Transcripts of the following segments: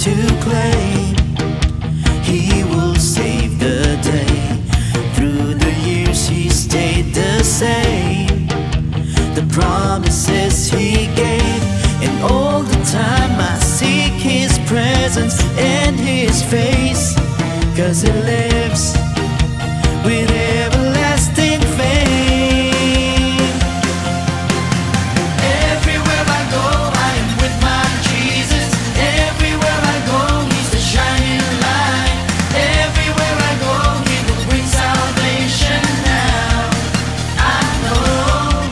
to claim. He will save the day. Through the years he stayed the same. The promises he gave, and all the time I seek his presence and his face, 'cause he lives with everlasting fame. Everywhere I go, I am with my Jesus. Everywhere I go, he's the shining light. Everywhere I go, he will bring salvation now. I know.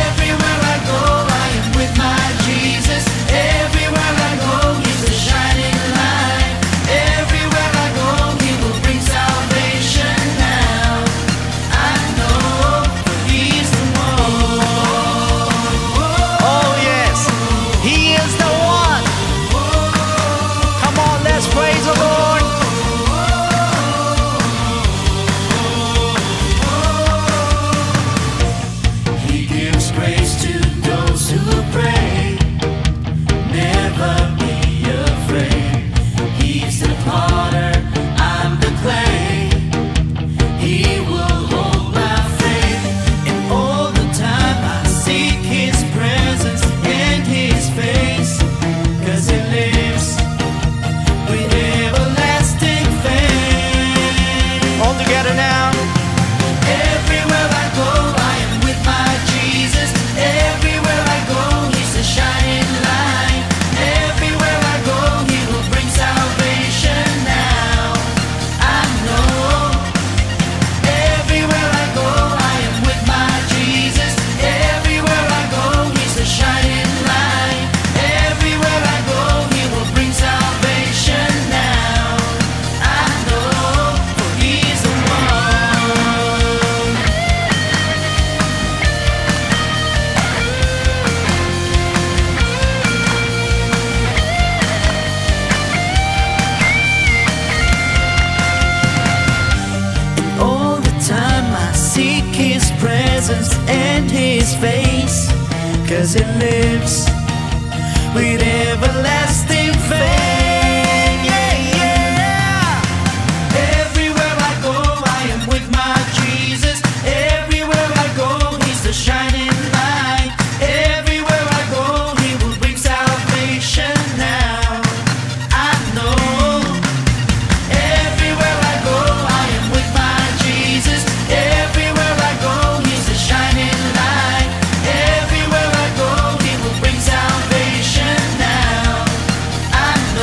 Everywhere I go, I am with my Jesus. Everywhere I go, he's the shining light. Everywhere I go, he will bring salvation now. I know he's the one. Oh yes, he is the one. Come on, let's praise the Lord. He gives grace to those who pray. Never be afraid. He's the potter, I'm the clay. He will hold my faith, and all the time I seek his presence and his face, 'cause he lives with everlasting fame. All together now. Everywhere I go, I am with my Jesus. Everywhere I go, he's the shining light. Everywhere I go, he will bring salvation now. I know. Everywhere I go, I am with my Jesus. Everywhere I go, he's the shining light. Everywhere I go, he will bring salvation now. I know, for he's the one. All the time I seek his presence and his face, 'cause he lives with everlasting fame. Yeah, yeah. Everywhere I go, I am with my Jesus. Everywhere I go, he's the shining light. Everywhere I go, he will bring salvation now. I know. Everywhere I go, I am with my Jesus. Everywhere I go, he's the shining light. Everywhere I go, he will bring salvation now. I know.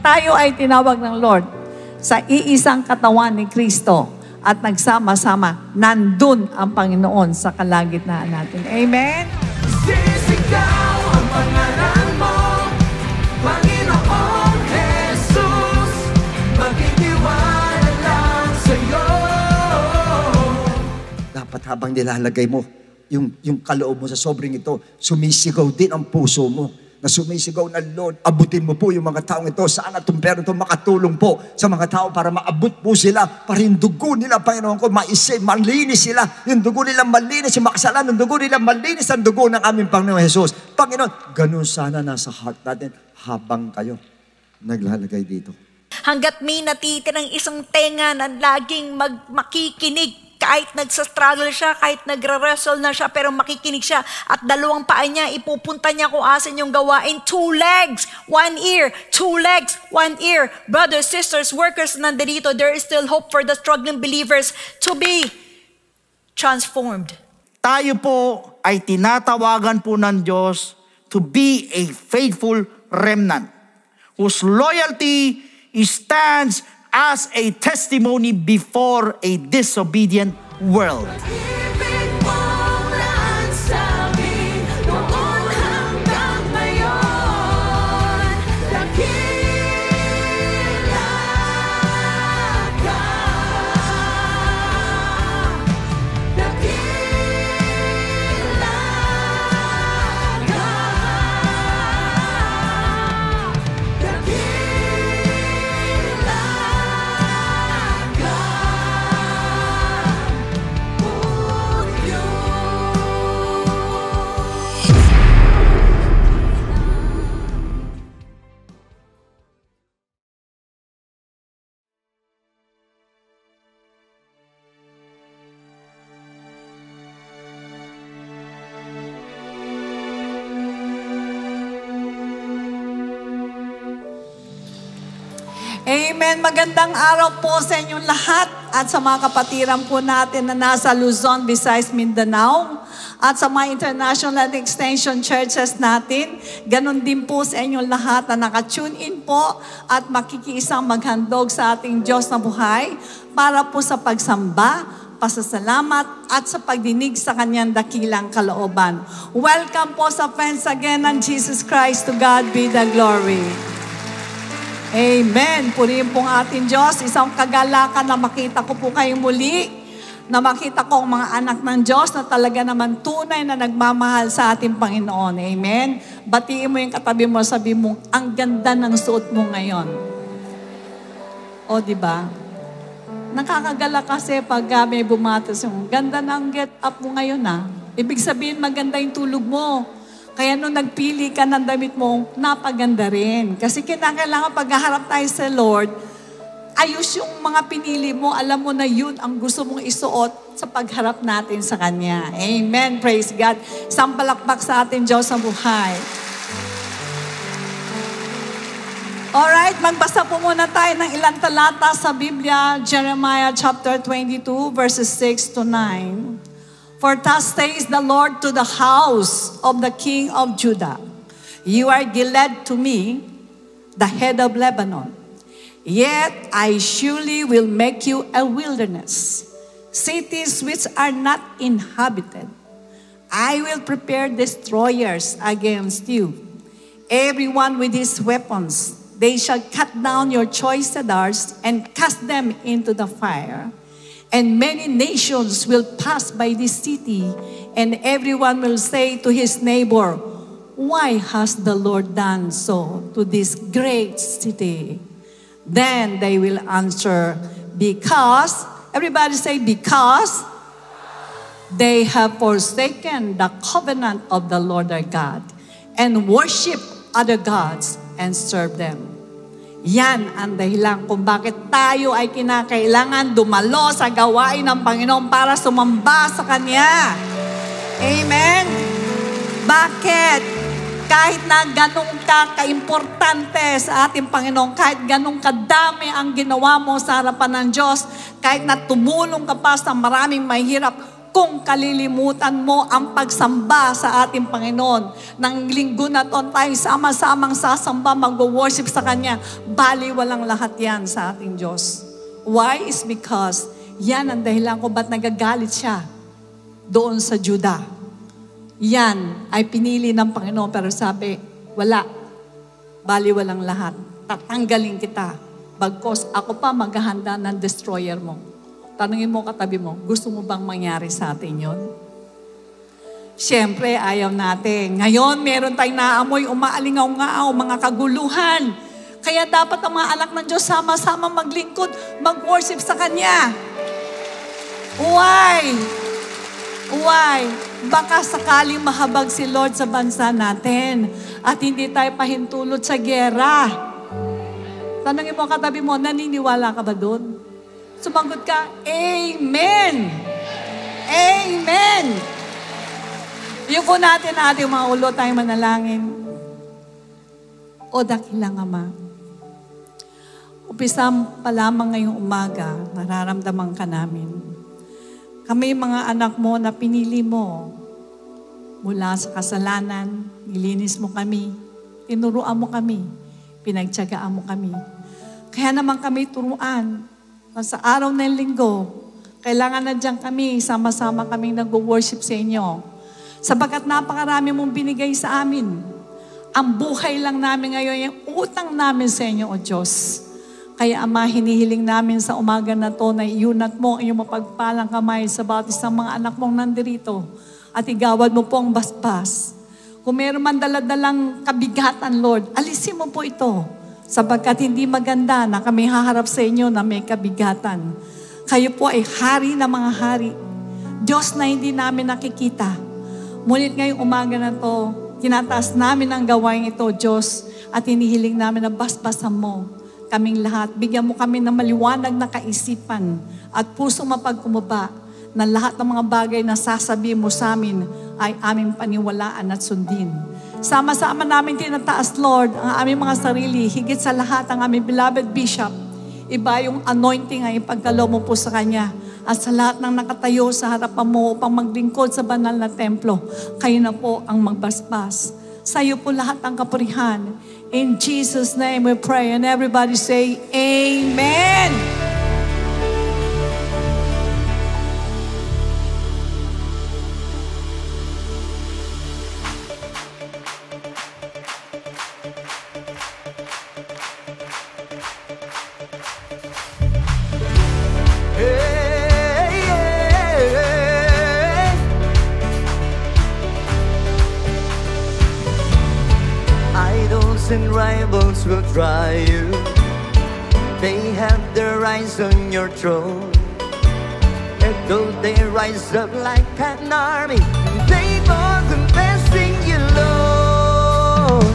Tayo ay tinawag ng Lord sa iisang katawan ni Kristo at nagsama-sama, nandun ang Panginoon sa kalagitnaan natin. Amen? Sisigaw ang pangalan mo, Panginoong Jesus, magtitiwala lang sa'yo. Dapat habang nilalagay mo yung kaloob mo sa sobrang ito, sumisigaw din ang puso mo. Na sumisigaw na, Lord, abutin mo po yung mga taong ito. Sana itong pera ito makatulong po sa mga tao para maabot po sila. Para yung dugo nila, Panginoon ko, malinis sila. Yung dugo nila malinis, yung makasalanan, yung dugo nila malinis ang dugo ng aming Panginoon Jesus. Panginoon, ganun sana nasa heart natin habang kayo naglalagay dito. Hanggat may natitirang isang tenga na laging makikinig, kahit nagsastruggle siya, kahit nagre-wrestle na siya, pero makikinig siya. At dalawang paa niya, ipupunta niya kung asan yung gawain. 2 legs, 1 ear. 2 legs, 1 ear. Brothers, sisters, workers, nandito, there is still hope for the struggling believers to be transformed. Tayo po ay tinatawagan po ng Diyos to be a faithful remnant whose loyalty stands as a testimony before a disobedient world. Ibig mong lansamin, noon hanggang ngayon, dakila ka. Dakila ka. Dakila Amen. Magandang araw po sa inyong lahat at sa mga kapatiran po natin na nasa Luzon, Visayas, Mindanao at sa mga international extension churches natin. Ganon din po sa inyong lahat na nakatune in po at makikiisang maghandog sa ating Diyos na buhay para po sa pagsamba, pasasalamat at sa pagdinig sa kanyang dakilang kalooban. Welcome po sa Friends Again ng Jesus Christ. To God be the glory. Amen. Purihin pong ating Diyos. Isang kagalakan na makita ko po kayo muli. Na makita ko ang mga anak ng Diyos na talaga naman tunay na nagmamahal sa ating Panginoon. Amen. Batiin mo yung katabi mo, sabi mo, ang ganda ng suot mo ngayon. O, diba? Nakakagala kasi pag may bumatas yung ganda ng get up mo ngayon Ibig sabihin maganda yung tulog mo. Kaya nung nagpili ka ng damit mo, napaganda rin. Kasi kinakailangan paghaharap tayo sa Lord, ayos yung mga pinili mo, alam mo na yun ang gusto mong isuot sa pagharap natin sa Kanya. Amen. Praise God. Isang palakpak sa ating Diyos sa buhay. Alright, magbasa po muna tayo ng ilang talata sa Biblia, Jeremiah chapter 22, verses 6 to 9. For thus says the Lord to the house of the king of Judah, you are Gilead to me, the head of Lebanon. Yet I surely will make you a wilderness, cities which are not inhabited. I will prepare destroyers against you, everyone with his weapons. They shall cut down your choice cedars and cast them into the fire. And many nations will pass by this city, and everyone will say to his neighbor, why has the Lord done so to this great city? Then they will answer, because, everybody say, because they have forsaken the covenant of the Lord their God, and worship other gods and serve them. Yan ang dahilan kung bakit tayo ay kinakailangan dumalo sa gawain ng Panginoon para sumamba sa Kanya. Amen? Bakit? Kahit na ganun ka kaimportante sa ating Panginoon, kahit ganun kadami ang ginawa mo sa harapan ng Diyos, kahit na tumulong ka pa sa maraming mahirap, kung kalilimutan mo ang pagsamba sa ating Panginoon. Nang linggo na to tayo sama-samang sasamba, mag-worship sa Kanya, baliwalang lahat yan sa ating Diyos. Why? Is because yan ang dahilan kung ba't nagagalit siya doon sa Juda. Yan ay pinili ng Panginoon, pero sabi, wala, baliwalang lahat. Tatanggalin kita. Bagkos ako pa maghahanda ng destroyer mo. Tanungin mo katabi mo, gusto mo bang mangyari sa atin yon? Siyempre, ayaw natin. Ngayon, meron tayong naamoy, umaalingaw-ngaaw, mga kaguluhan. Kaya dapat ang mga anak ng Diyos sama-sama maglingkod, mag-worship sa Kanya. Why? Why? Baka sakaling mahabag si Lord sa bansa natin at hindi tayo pahintulot sa gyera. Tanungin mo katabi mo, naniniwala ka ba doon? Sumagot ka, Amen! Amen! Yuko natin ating mga ulo, tayong manalangin. O dakilang Ama, umpisa pa lamang ngayong umaga, nararamdaman ka namin. Kami mga anak mo na pinili mo mula sa kasalanan, nilinis mo kami, tinuruan mo kami, pinagtiyagaan mo kami. Kaya naman kami turuan. Sa araw ng linggo, kailangan na dyan kami, sama-sama kaming nag-worship sa inyo. Sabagat napakarami mong binigay sa amin. Ang buhay lang namin ngayon, yung utang namin sa inyo, O Diyos. Kaya Ama, hinihiling namin sa umaga na to na iunat mo ang iyong mapagpalang kamay sa bawat isang mga anak mong nandirito at igawad mo po ang basbas. Kung meron man daladalang kabigatan, Lord, alisin mo po ito. Sapagkat hindi maganda na kami haharap sa inyo na may kabigatan. Kayo po ay hari na mga hari. Diyos na hindi namin nakikita. Ngunit ngayong umaga na to, tinataas namin ang gawain ito, Diyos, at hinihiling namin na basbasan mo kaming lahat. Bigyan mo kami ng maliwanag na kaisipan at pusong mapagkumaba na lahat ng mga bagay na sasabihin mo sa amin ay aming paniwalaan at sundin. Sama-sama namin tinataas, Lord, ang aming mga sarili, higit sa lahat ang aming beloved Bishop. Iba yung anointing ay ipagkalo mo po sa Kanya. At sa lahat ng nakatayo sa harapan mo upang maglingkod sa banal na templo, kayo na po ang magbasbas. Sa iyo po lahat ang kapurihan. In Jesus' name we pray. And everybody say, Amen! And rivals will try you. They have their eyes on your throne. And though they rise up like an army, they are confessing you, Lord.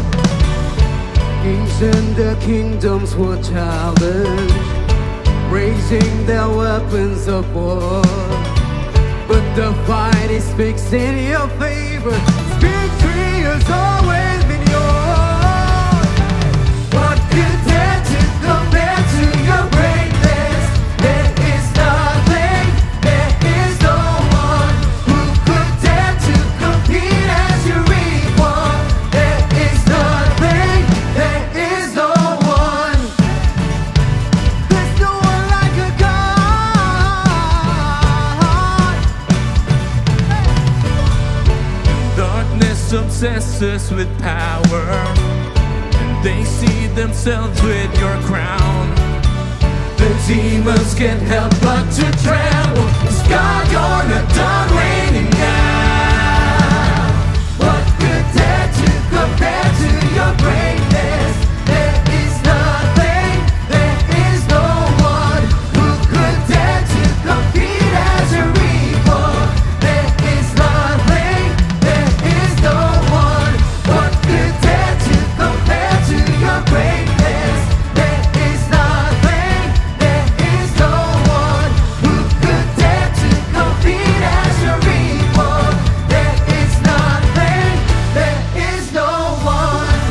Kings and the kingdoms will challenge, raising their weapons of war. But the fight is fixed in your favor. Victory has always been yours. Obsesses with power, and they see themselves with your crown. The demons can't help but to tremble. 'Cause God, you're not done reigning now. What could dare to compare to your greatness? There is nothing, there is no one who could dare to compete as your equal. There is nothing, there is no one. What could dare to compare to your greatness? There is nothing, there is no one who could dare to compete as your equal. There is nothing, there is no one.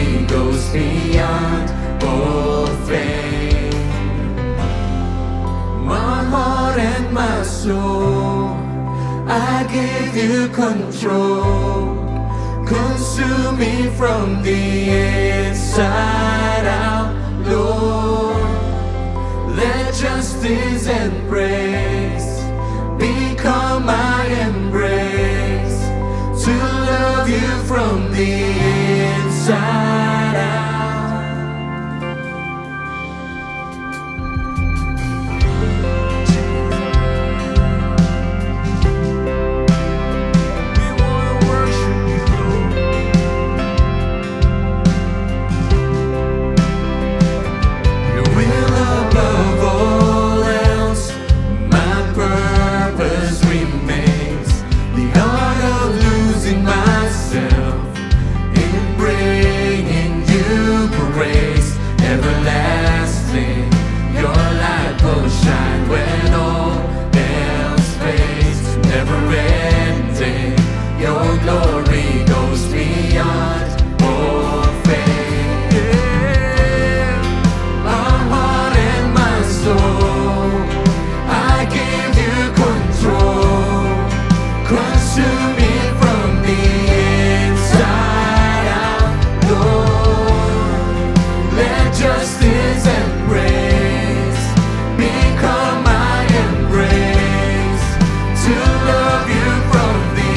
glory goes beyond all fame. My heart and my soul, I give you control. Consume me from the inside out, Lord. Let justice and praise become my embrace, to love you from the inside out. We want to worship you, Lord. Your will above all else, my purpose remains. The art of losing myself in bringing you praise. Everlasting, your light will shine when all else fades. Never ending, your glory goes beyond all fame. Yeah. My heart and my soul, I give you control. Consume me from the inside out, Lord. Let justice and praise become my embrace, to love you from the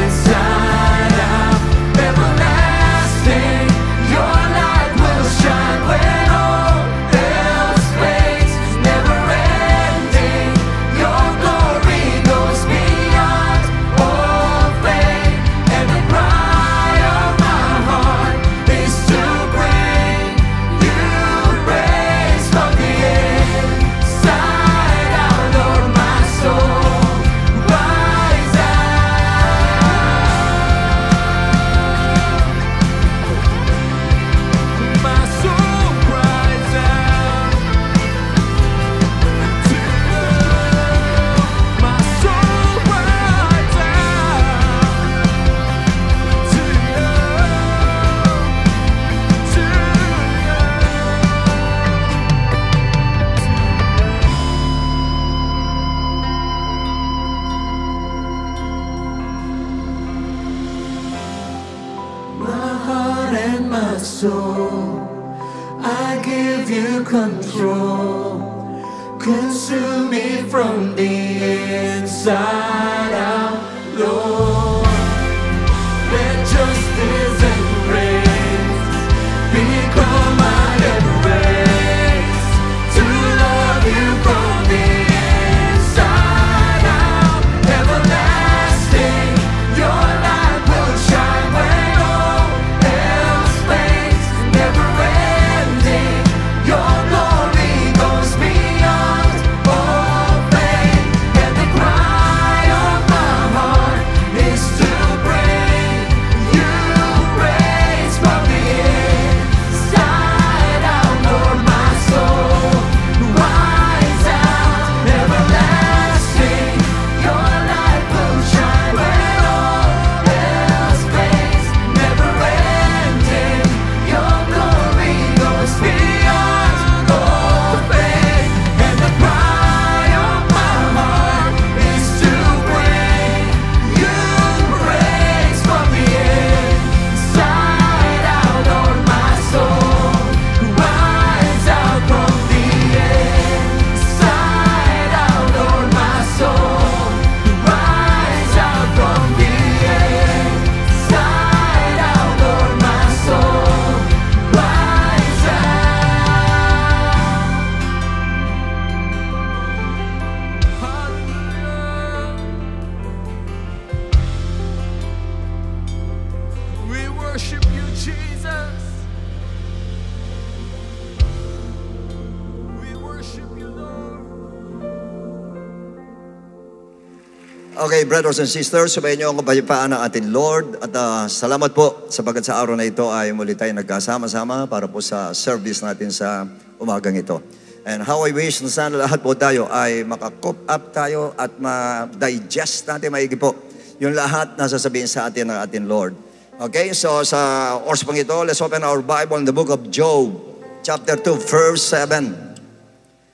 inside out. Everlasting, your light will shine when all else fades. Never ending, your glory goes beyond all fame. And the cry of my heart is to bring you praise from the inside out, Lord. My soul, rise out. My soul cries out to you. My soul cries out to My heart and my soul, I give you control. Consume me from the inside out, Lord. Let justice and praise become my embrace, to love you from the inside out. Everlasting, your light will shine when all else fades. Never ending, your glory goes beyond all fame. And the cry of my heart is to bring you praise from the inside out, Lord. My soul, rise out. Everlasting, your light will shine when all else fades. Never ending, your glory goes beyond all fame. And the cry of my heart is to bring you praise from the inside out, Lord. My soul, rise out from the inside out, Lord. My soul, rise out from the inside out, Lord. My soul, rise out. We worship you, Jesus. We worship you, Lord. Okay, brothers and sisters, sabayin niyo ang kapayapaan ng ating Lord. At salamat po sapagat sa araw na ito ay muli tayo nagkasama-sama para po sa service natin sa umagang ito. And how I wish na sana lahat po tayo ay maka-cope up tayo at ma-digest natin maigi po yung lahat na sasabihin sa atin ng ating Lord. Okay, so sa oras pang ito, let's open our Bible in the book of Job, chapter 2, verse 7.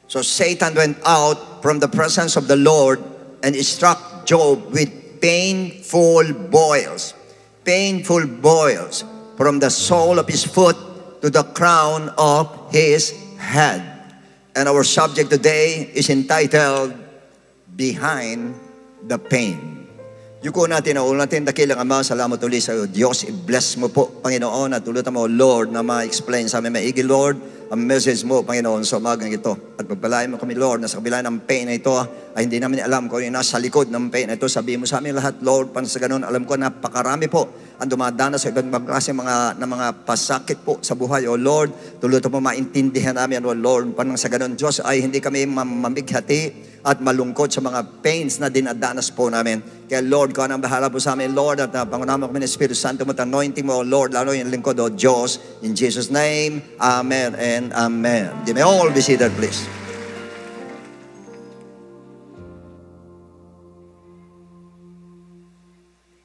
So Satan went out from the presence of the Lord and struck Job with painful boils from the sole of his foot to the crown of his head. And our subject today is entitled, Behind the Pain. Yuko natin, naulo natin, dakilang Ama, salamat ulit sa iyo. Diyos, i-bless mo po, Panginoon, at tulutan mo, Lord, na ma-explain sa amin maigi, Lord, ang message mo, Panginoon, sa umagang ito. At pagpalain mo kami, Lord, na sa kabila ng pain na ito, ay hindi namin alam kung yung nasa likod ng pain na ito. Sabihin mo sa amin lahat, Lord, para sa ganun, alam ko, napakarami po ang dumadana sa ibang klase ng mga pasakit po sa buhay. O Lord, tulutan mo maintindihan namin, O Lord, para sa ganun, Diyos, ay hindi kami mamighati at malungkot sa mga pains na dinadanas po namin. Kaya Lord, kung anong bahala po sa amin, Lord, at pangunahan mo kami ng Espiritu Santo mo, anointing mo, Lord, lalo yung lingkod, O Diyos, in Jesus' name, Amen and Amen. You may all be seated, please.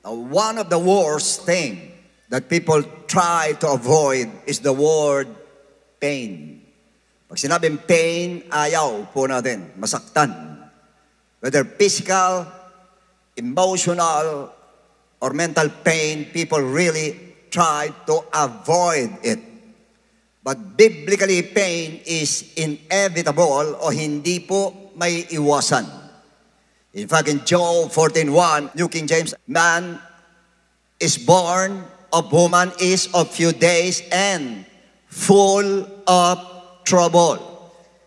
Now, one of the worst thing that people try to avoid is the word pain. Pag sinabing pain, ayaw po natin, masaktan. Whether physical, emotional, or mental pain, people really try to avoid it. But biblically, pain is inevitable o hindi po may iwasan. In fact, in Job 14:1, New King James, man is born of woman is of few days and full of trouble.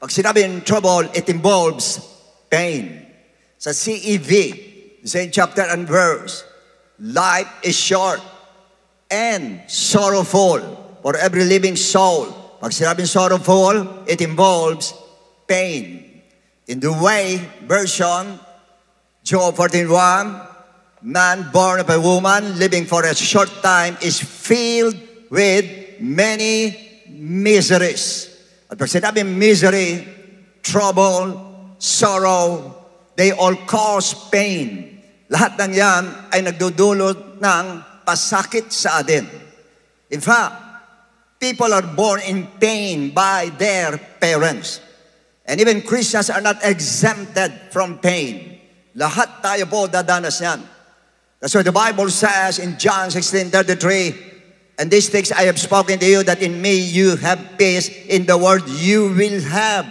Pag sinabing trouble, it involves pain. Sa CEV, same chapter and verse, life is short and sorrowful for every living soul. Pag sinabing sorrowful, it involves pain. In the Way version, Job 14:1, man born of a woman living for a short time is filled with many miseries. At pag sinabing misery, trouble, sorrow, they all cause pain. Lahat ng yan ay nagdudulot ng pasakit sa atin. In fact, people are born in pain by their parents. And even Christians are not exempted from pain. Lahat tayo po dadanas yan. That's why the Bible says in John 16:33, and these things I have spoken to you, that in me you have peace. In the world you will have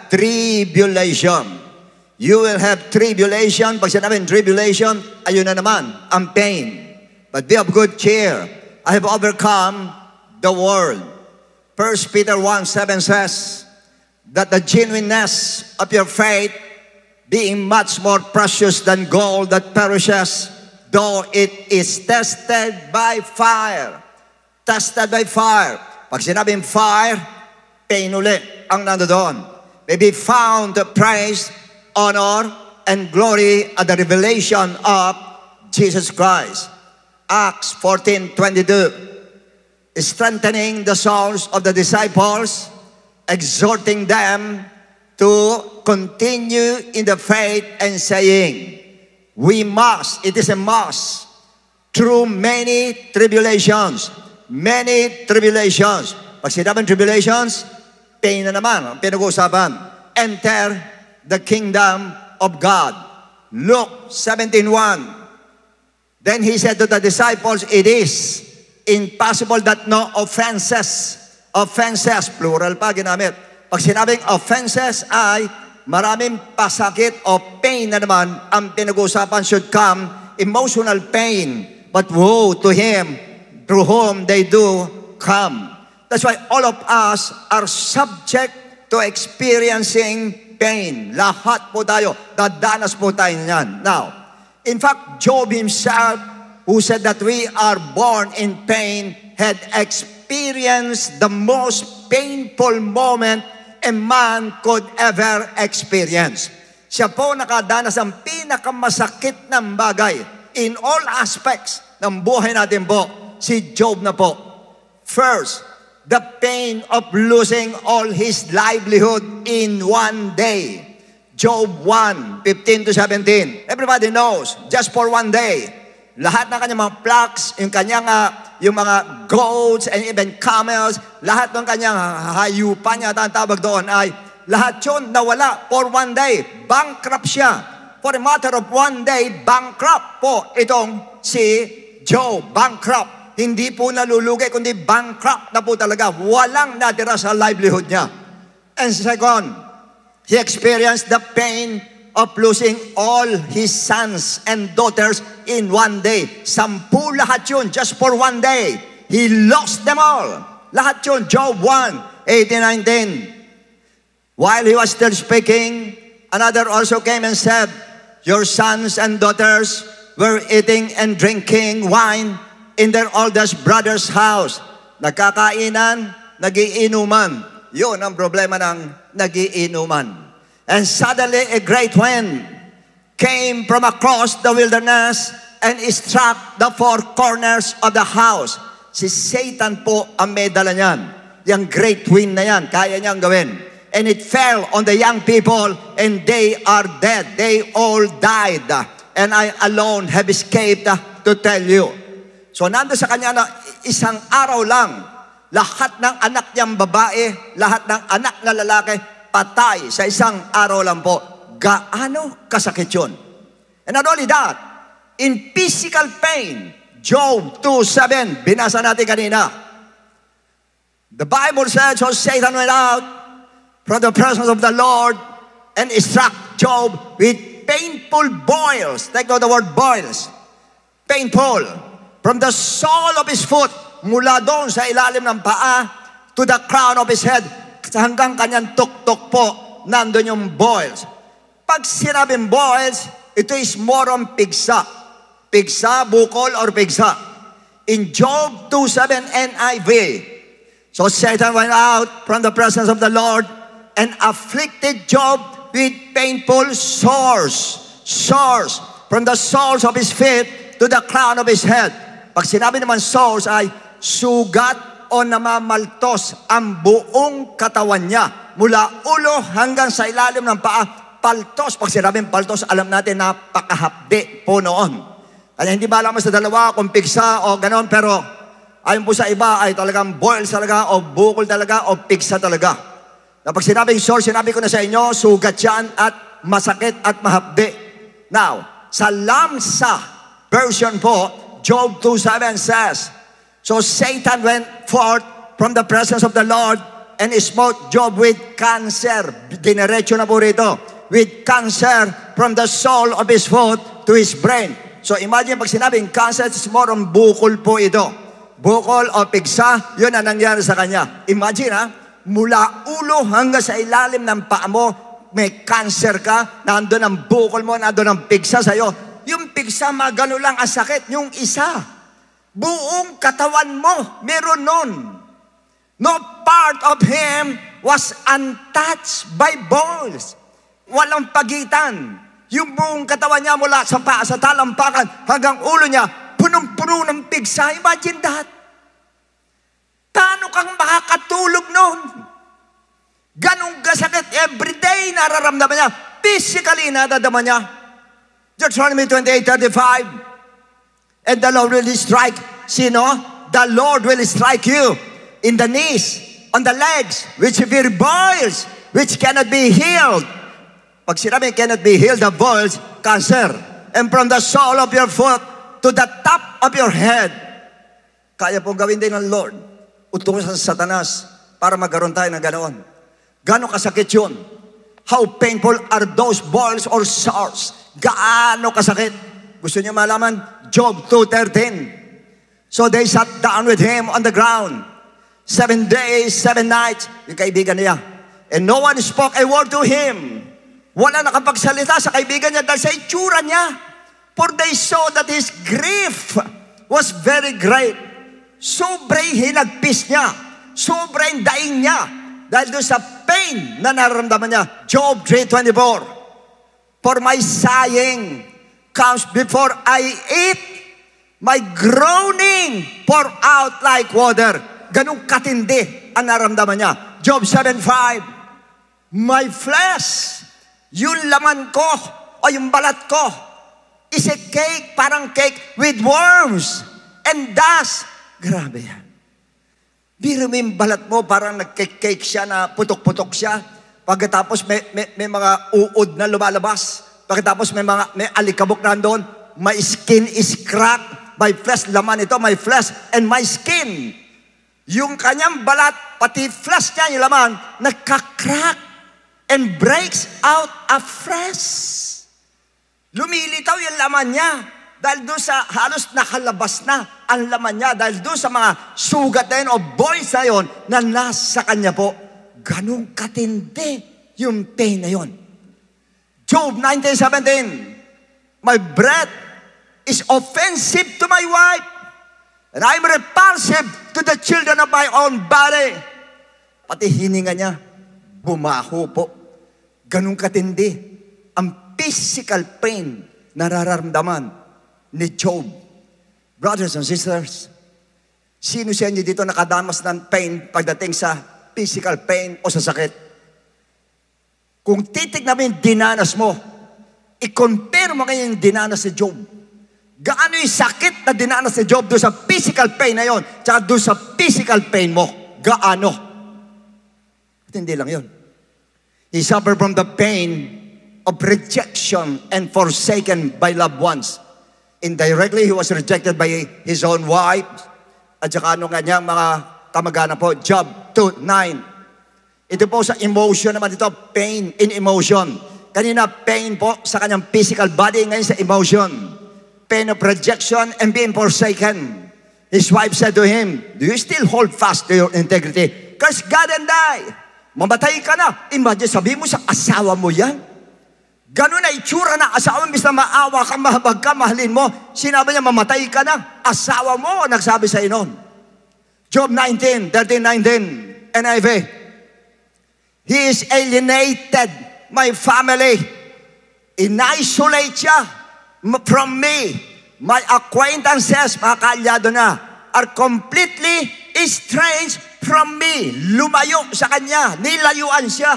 tribulation. You will have tribulation. Pag sinabing tribulation, ayun na naman, ang pain. But be of good cheer. I have overcome the world. 1 Peter 1:7 says that the genuineness of your faith, being much more precious than gold that perishes, though it is tested by fire. Tested by fire. Pag sinabing fire, pain ulit ang nandoon. May be found praise, honor, and glory at the revelation of Jesus Christ. Acts 14:22. Strengthening the souls of the disciples, exhorting them to continue in the faith and saying, we must, it is a must, through many tribulations. Many tribulations. Pag sinabing tribulations, pain na naman ang pinag-uusapan. Enter the kingdom of God. Luke 17:1. Then he said to the disciples, it is impossible that no offenses, plural pa ginamit. Pag sinabing offenses ay maraming pasakit o pain na naman ang pinag-uusapan should come, emotional pain. But woe to him through whom they do come. That's why all of us are subject to experiencing pain. Lahat po tayo, dadanas po tayo niyan. Now, in fact, Job himself, who said that we are born in pain, had experienced the most painful moment a man could ever experience. Siya po nakadanas ang pinakamasakit ng bagay in all aspects ng buhay natin po. Si Job na po. First, the pain of losing all his livelihood in one day. Job 1:15-17. Everybody knows, just for one day, lahat ng kanyang mga flocks, yung kanyang yung mga goats and even camels, lahat ng kanyang hayupan niya, ang tawag doon ay lahat yun nawala for one day. Bankrupt siya. For a matter of one day, bankrupt po itong si Job. Bankrupt. Hindi po nalulugi, kundi bankrupt na po talaga. Walang natira sa livelihood niya. And second, he experienced the pain of losing all his sons and daughters in one day. 10 lahat yun, just for one day. He lost them all. Lahat yun, Job 1:18-19. While he was still speaking, another also came and said, your sons and daughters were eating and drinking wine in their oldest brother's house. Nagkakainan, nagiinuman. Yun ang problema ng nagiinuman. And suddenly a great wind came from across the wilderness and struck the four corners of the house. Si Satan po ang may dala niyan. Yung great wind na yan, kaya niyang gawin. And it fell on the young people and they are dead. They all died. And I alone have escaped to tell you. So nando sa kanya na isang araw lang, lahat ng anak niyang babae, lahat ng anak na lalaki, patay sa isang araw lang po. Gaano kasakit yun? And not only that, in physical pain, Job 2:7, binasa natin kanina. The Bible says, so Satan went out from the presence of the Lord and struck Job with painful boils. Take note the word boils. Painful. From the sole of his foot, mula doon sa ilalim ng paa, to the crown of his head, hanggang kanyang tuktok po, nandun yung boils. Pag sinabing boils, ito is more on pigsa. Pigsa, bukol, or pigsa. In Job 2:7 NIV, so Satan went out from the presence of the Lord and afflicted Job with painful sores. Sores from the soles of his feet to the crown of his head. Pag sinabi naman sores ay sugat o namamaltos ang buong katawan niya. Mula ulo hanggang sa ilalim ng paa, paltos. Pag sinabing paltos, alam natin napakahapdi po noon. Kaya hindi ba alam sa dalawa kung pigsa o ganon, pero ayon po sa iba ay talagang boils talaga o bukol talaga o pigsa talaga. Na pag sinabing sore, sinabi ko na sa inyo, sugat yan at masakit at mahapdi. Now, sa Lamsa version po, Job 2:7 says, so Satan went forth from the presence of the Lord and smote Job with cancer. Dinerecho na po rito. With cancer from the sole of his foot to his brain. So imagine pag sinabing cancer, it's more on bukol po ito. Bukol o pigsa, yun ang nangyari sa kanya. Imagine mula ulo hanggang sa ilalim ng paa mo, may cancer ka, nandun ang bukol mo, nandun ang pigsa sa'yo. Yung pigsa, magano lang ang sakit. Yung isa, buong katawan mo, meron nun. No part of him was untouched by boils. Walang pagitan. Yung buong katawan niya mula sa paa, sa talampakan, hanggang ulo niya, punong-puno ng pigsa. Imagine that. Paano kang makakatulog nun? Ganong kasakit, everyday nararamdaman niya. Physically nararamdaman niya. Deuteronomy 28:35. And the Lord will strike. Sino? The Lord will strike you in the knees, on the legs, which severe boils, which cannot be healed. Pag sinabi cannot be healed, the boils, cancer. And from the sole of your foot to the top of your head. Kaya pong gawin din ng Lord. Utusan sa Satanas para magkaroon tayo ng ganoon. Gano'ng kasakit yun? How painful are those boils or sores? Gaano kasakit? Gusto niyo malaman? Job 2:13. So they sat down with him on the ground 7 days, 7 nights. Yung kaibigan niya. And no one spoke a word to him. Wala nakapagsalita sa kaibigan niya dahil sa itsura niya. For they saw that his grief was very great. Sobrang hinagpis niya. Sobrang daing niya. Dahil doon sa pain na nararamdaman niya. Job 3:24. For my sighing comes before I eat. My groaning pour out like water. Ganong katindi ang naramdaman niya. Job 7:5. My flesh, yung laman ko o yung balat ko, is a cake, parang cake with worms and dust. Grabe yan. Biro mo yung balat mo, parang nagcake siya na putok-putok siya. Pagkatapos may mga uod na lumalabas. Pagkatapos may alikabok na doon. My skin is cracked. My flesh, laman ito, my flesh and my skin. Yung kanyang balat, pati flesh niya, yung laman, nagka-crack and breaks out afresh. Lumilitaw yung laman niya. Dahil doon sa halos nakalabas na ang laman niya. Dahil doon sa mga sugat na yun o boils na yun na nasa kanya po. Ganun katindi yung pain na yun. Job 19:17, my breath is offensive to my wife, and I'm repulsive to the children of my own body. Pati hininga niya, bumaho po. Ganun katindi ang physical pain na nararamdaman ni Job. Brothers and sisters, sino sa inyo dito nakadamas ng pain pagdating sa physical pain o sa sakit? Kung titignan mo yung dinanas mo, i-compare mo ngayon yung dinanas si Job. Gaano yung sakit na dinanas si Job doon sa physical pain na yon, tsaka doon sa physical pain mo? Gaano? At hindi lang yon. He suffered from the pain of rejection and forsaken by loved ones. Indirectly, he was rejected by his own wife at saka ano kanyang mga kamag-anak po. Job 2:9. Ito po sa emotion naman ito, pain in emotion. Kanina, pain po sa kanyang physical body, ngayon sa emotion. Pain of rejection and being forsaken. His wife said to him, do you still hold fast to your integrity? Curse God and die. Mamatay ka na. Imagine, sabi mo sa asawa mo yan. Ganun na itsura na asawa, bis na maawa ka, mahabag ka, mahalin mo. Sinabi niya, mamatay ka na. Asawa mo, nagsabi sa inon. Job 19:13-19, NIV. He is alienated, my family. In-isolate siya from me. My acquaintances, mga kaalyado na, are completely estranged from me. Lumayo sa kanya, nilayuan siya.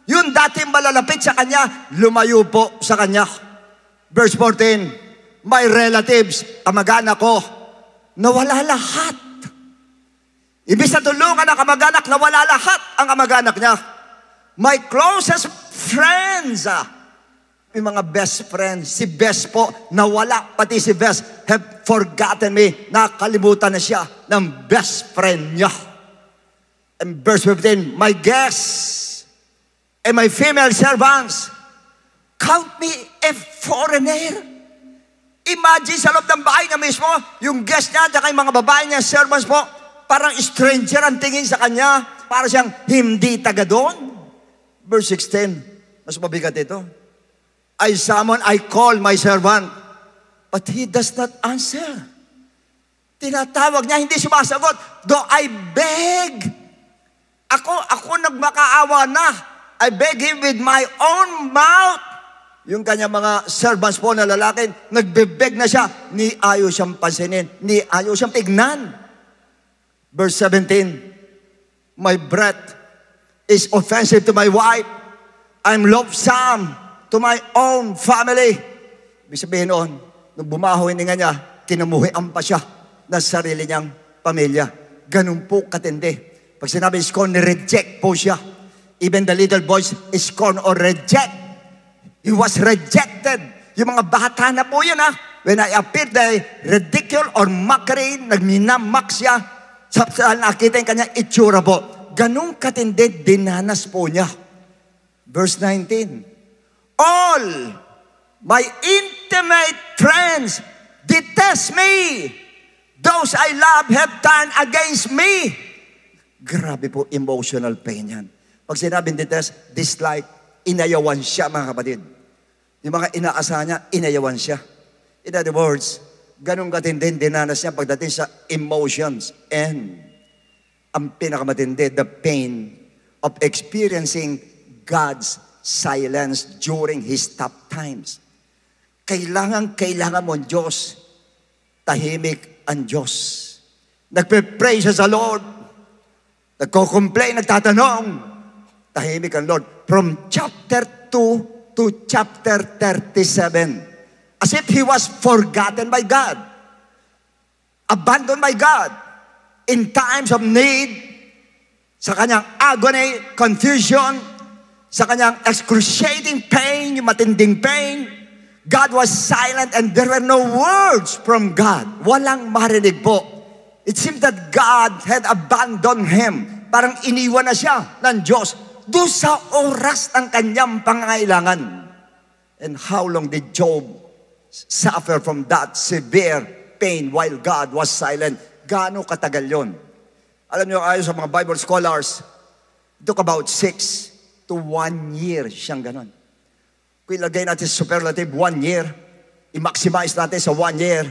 Yung dating malalapit sa kanya, lumayo po sa kanya. Verse 14, my relatives, kamag-anak ko, nawala lahat. Ibig sa tulungan ng kamag-anak, nawala lahat ang kamag-anak niya. My closest friends, yung mga best friends, si Best po, nawala, pati si Best, have forgotten me, nakalimutan na siya ng best friend niya. And verse 15, my guests and my female servants count me a foreigner. Imagine sa loob ng bahay niya mismo, yung guest niya, at yung mga babae niya, servants po, parang stranger ang tingin sa kanya, para siyang hindi taga doon. Verse 16, mas mabigat ito. I summon, I call my servant, but he does not answer. Tinatawag niya, hindi sumasagot. Though I beg, ako nagmakaawa na. I beg him with my own mouth. Yung kanya mga servants po na lalaki, nagbebeg na siya, ni ayaw siyang pansinin, ni ayaw siyang tignan. Verse 17, my breath is offensive to my wife. I'm loathsome to my own family. Ibig sabihin noon, nung bumaho hininga niya, kinamuhian pa siya ng sarili niyang pamilya. Ganun po katindi. Pag sinabi scorn, reject po siya. Even the little boys scorn or reject. He was rejected. Yung mga bata na po yun, when I appeared, they ridicule or mockery, nagminamak siya. Sa nakita yung kanyang itsura po. Ganun katindi, dinanas po niya. Verse 19, all my intimate friends detest me. Those I love have turned against me. Grabe po, emotional pain yan. Pag sinabing detest, dislike, inayawan siya, mga kapatid. Yung mga inaasahan niya, inayawan siya. In other words, ganun katindi, dinanas niya pagdating sa emotions. And ang pinakamatindi, the pain of experiencing God's silence during His tough times. Kailangan mo ang Diyos. Tahimik ang Diyos. Nagpe-pray siya sa Lord. Nagko-complain, nagtatanong. Tahimik ang Lord. From chapter 2 to chapter 37, As if he was forgotten by God, abandoned by God. In times of need, sa kanyang agony, confusion, sa kanyang excruciating pain, yung matinding pain, God was silent and there were no words from God. Walang marinig po. It seemed that God had abandoned him. Parang iniwan na siya ng Diyos doon sa oras ng kanyang pangangailangan. And how long did Job suffer from that severe pain while God was silent? Gaano katagal yon? Alam niyo, ayon sa mga Bible scholars, it took about 6 to 1 year siyang ganon. Kung ilagay natin sa superlative, 1 year, i-maximize natin sa 1 year.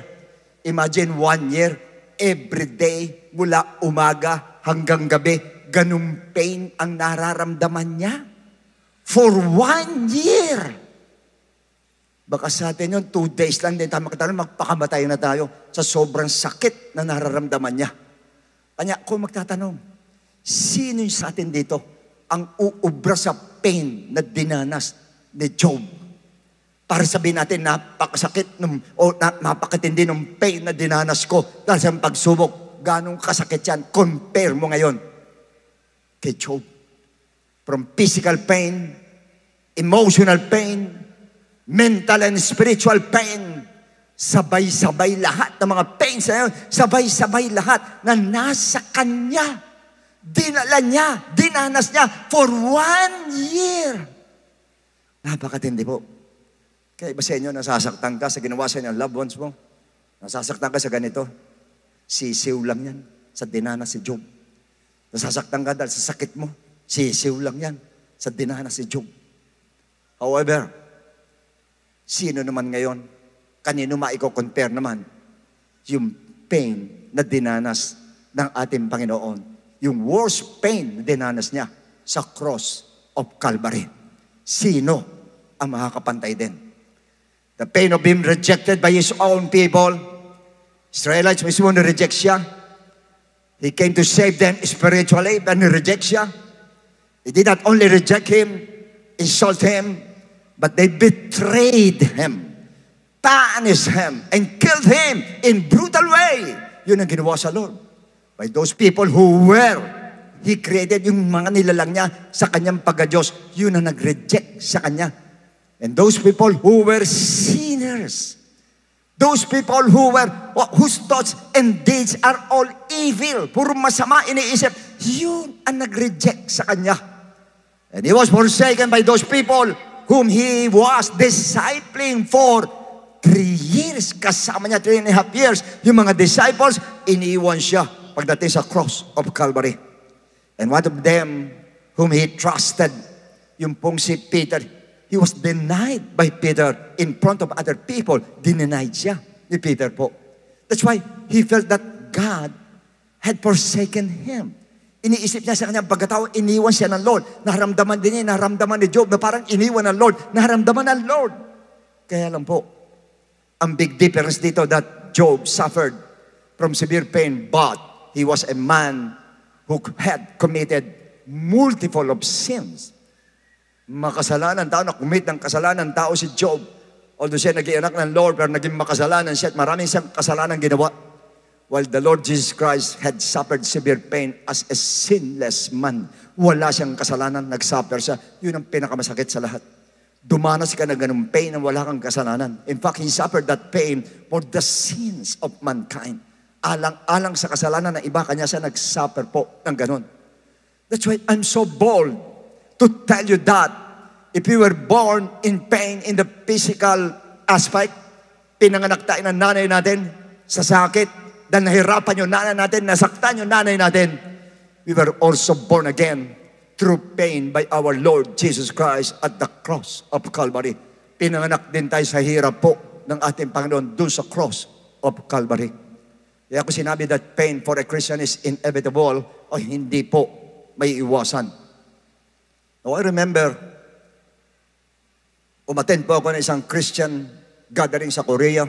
Imagine 1 year, every day, mula umaga hanggang gabi, ganung pain ang nararamdaman niya. For 1 year. Baka sa atin yun, 2 days lang din tayo makatalo, magpakamatay na tayo sa sobrang sakit na nararamdaman niya. Kanya, kung magtatanong, sino sa atin dito ang uubra sa pain na dinanas ni Job? Para sabihin natin, napakasakit o napakatindi ng pain na dinanas ko dahil sa pagsubok. Ganong kasakit yan? Compare mo ngayon kay Job. From physical pain, emotional pain, mental and spiritual pain, sabay-sabay lahat ng mga pains na yun, sabay-sabay lahat na nasa kanya. Dinala niya, dinanas niya for 1 year. Napakatindi po. Kaya iba sa inyo, nasasaktan ka sa ginawa sa inyo ng loved ones mo. Nasasaktan ka sa ganito. Sisiw lang yan sa dinanas si Job. Nasasaktan ka dahil sa sakit mo. Sisiw lang yan sa dinanas si Job. However, sino naman ngayon, kanino maiko-compare naman yung pain na dinanas ng ating Panginoon? Yung worst pain na dinanas niya sa cross of Calvary. Sino ang makakapantay din? The pain of being rejected by His own people. Israelites mismo na-reject siya. He came to save them spiritually, but na-reject siya. They did not only reject Him, insult Him, but they betrayed Him, punished Him, and killed Him in brutal way. Yun ang ginawa sa Lord. By those people who were, He created yung mga nilalang niya sa kanyang pagka-Diyos. Yun ang nag-reject sa kanya. And those people who were sinners, those people whose thoughts and deeds are all evil, puro masama iniisip, yun ang nag-reject sa kanya. And He was forsaken by those people whom He was discipling for 3 years. Kasama niya 3.5 years. Yung mga disciples, iniiwan siya pagdating sa cross of Calvary. And one of them whom He trusted, yung pong si Peter, he was denied by Peter in front of other people. Denied siya ni Peter po. That's why he felt that God had forsaken him. Iniisip niya sa kanyang pagkatao, iniwan siya ng Lord. Naramdaman din niya, naramdaman ni Job na parang iniwan ng Lord. Naramdaman ng Lord. Kaya lang po, ang big difference dito that Job suffered from severe pain, but he was a man who had committed multiple of sins. Makasalanan tao, na-commit ng kasalanan tao si Job. Although siya naging anak ng Lord, pero naging makasalanan siya at maraming siyang kasalanan ginawa. While the Lord Jesus Christ had suffered severe pain as a sinless man. Wala siyang kasalanan, nag-suffer siya. Yun ang pinakamasakit sa lahat. Dumanas ka na ganung pain na wala kang kasalanan. In fact, He suffered that pain for the sins of mankind. Alang-alang sa kasalanan ng iba, kanya siya nag-suffer po ng ganun. That's why I'm so bold to tell you that if you were born in pain in the physical aspect, pinanganak tayo ng nanay natin sa sakit, dahil nahirapan yung nanay natin, nasaktan yung nanay natin, we were also born again through pain by our Lord Jesus Christ at the cross of Calvary. Pinanganak din tayo sa hirap po ng ating Panginoon dun sa cross of Calvary. Kaya ako sinabi that pain for a Christian is inevitable o hindi po may iwasan. Now, I remember, umattend po ako ng isang Christian gathering sa Korea.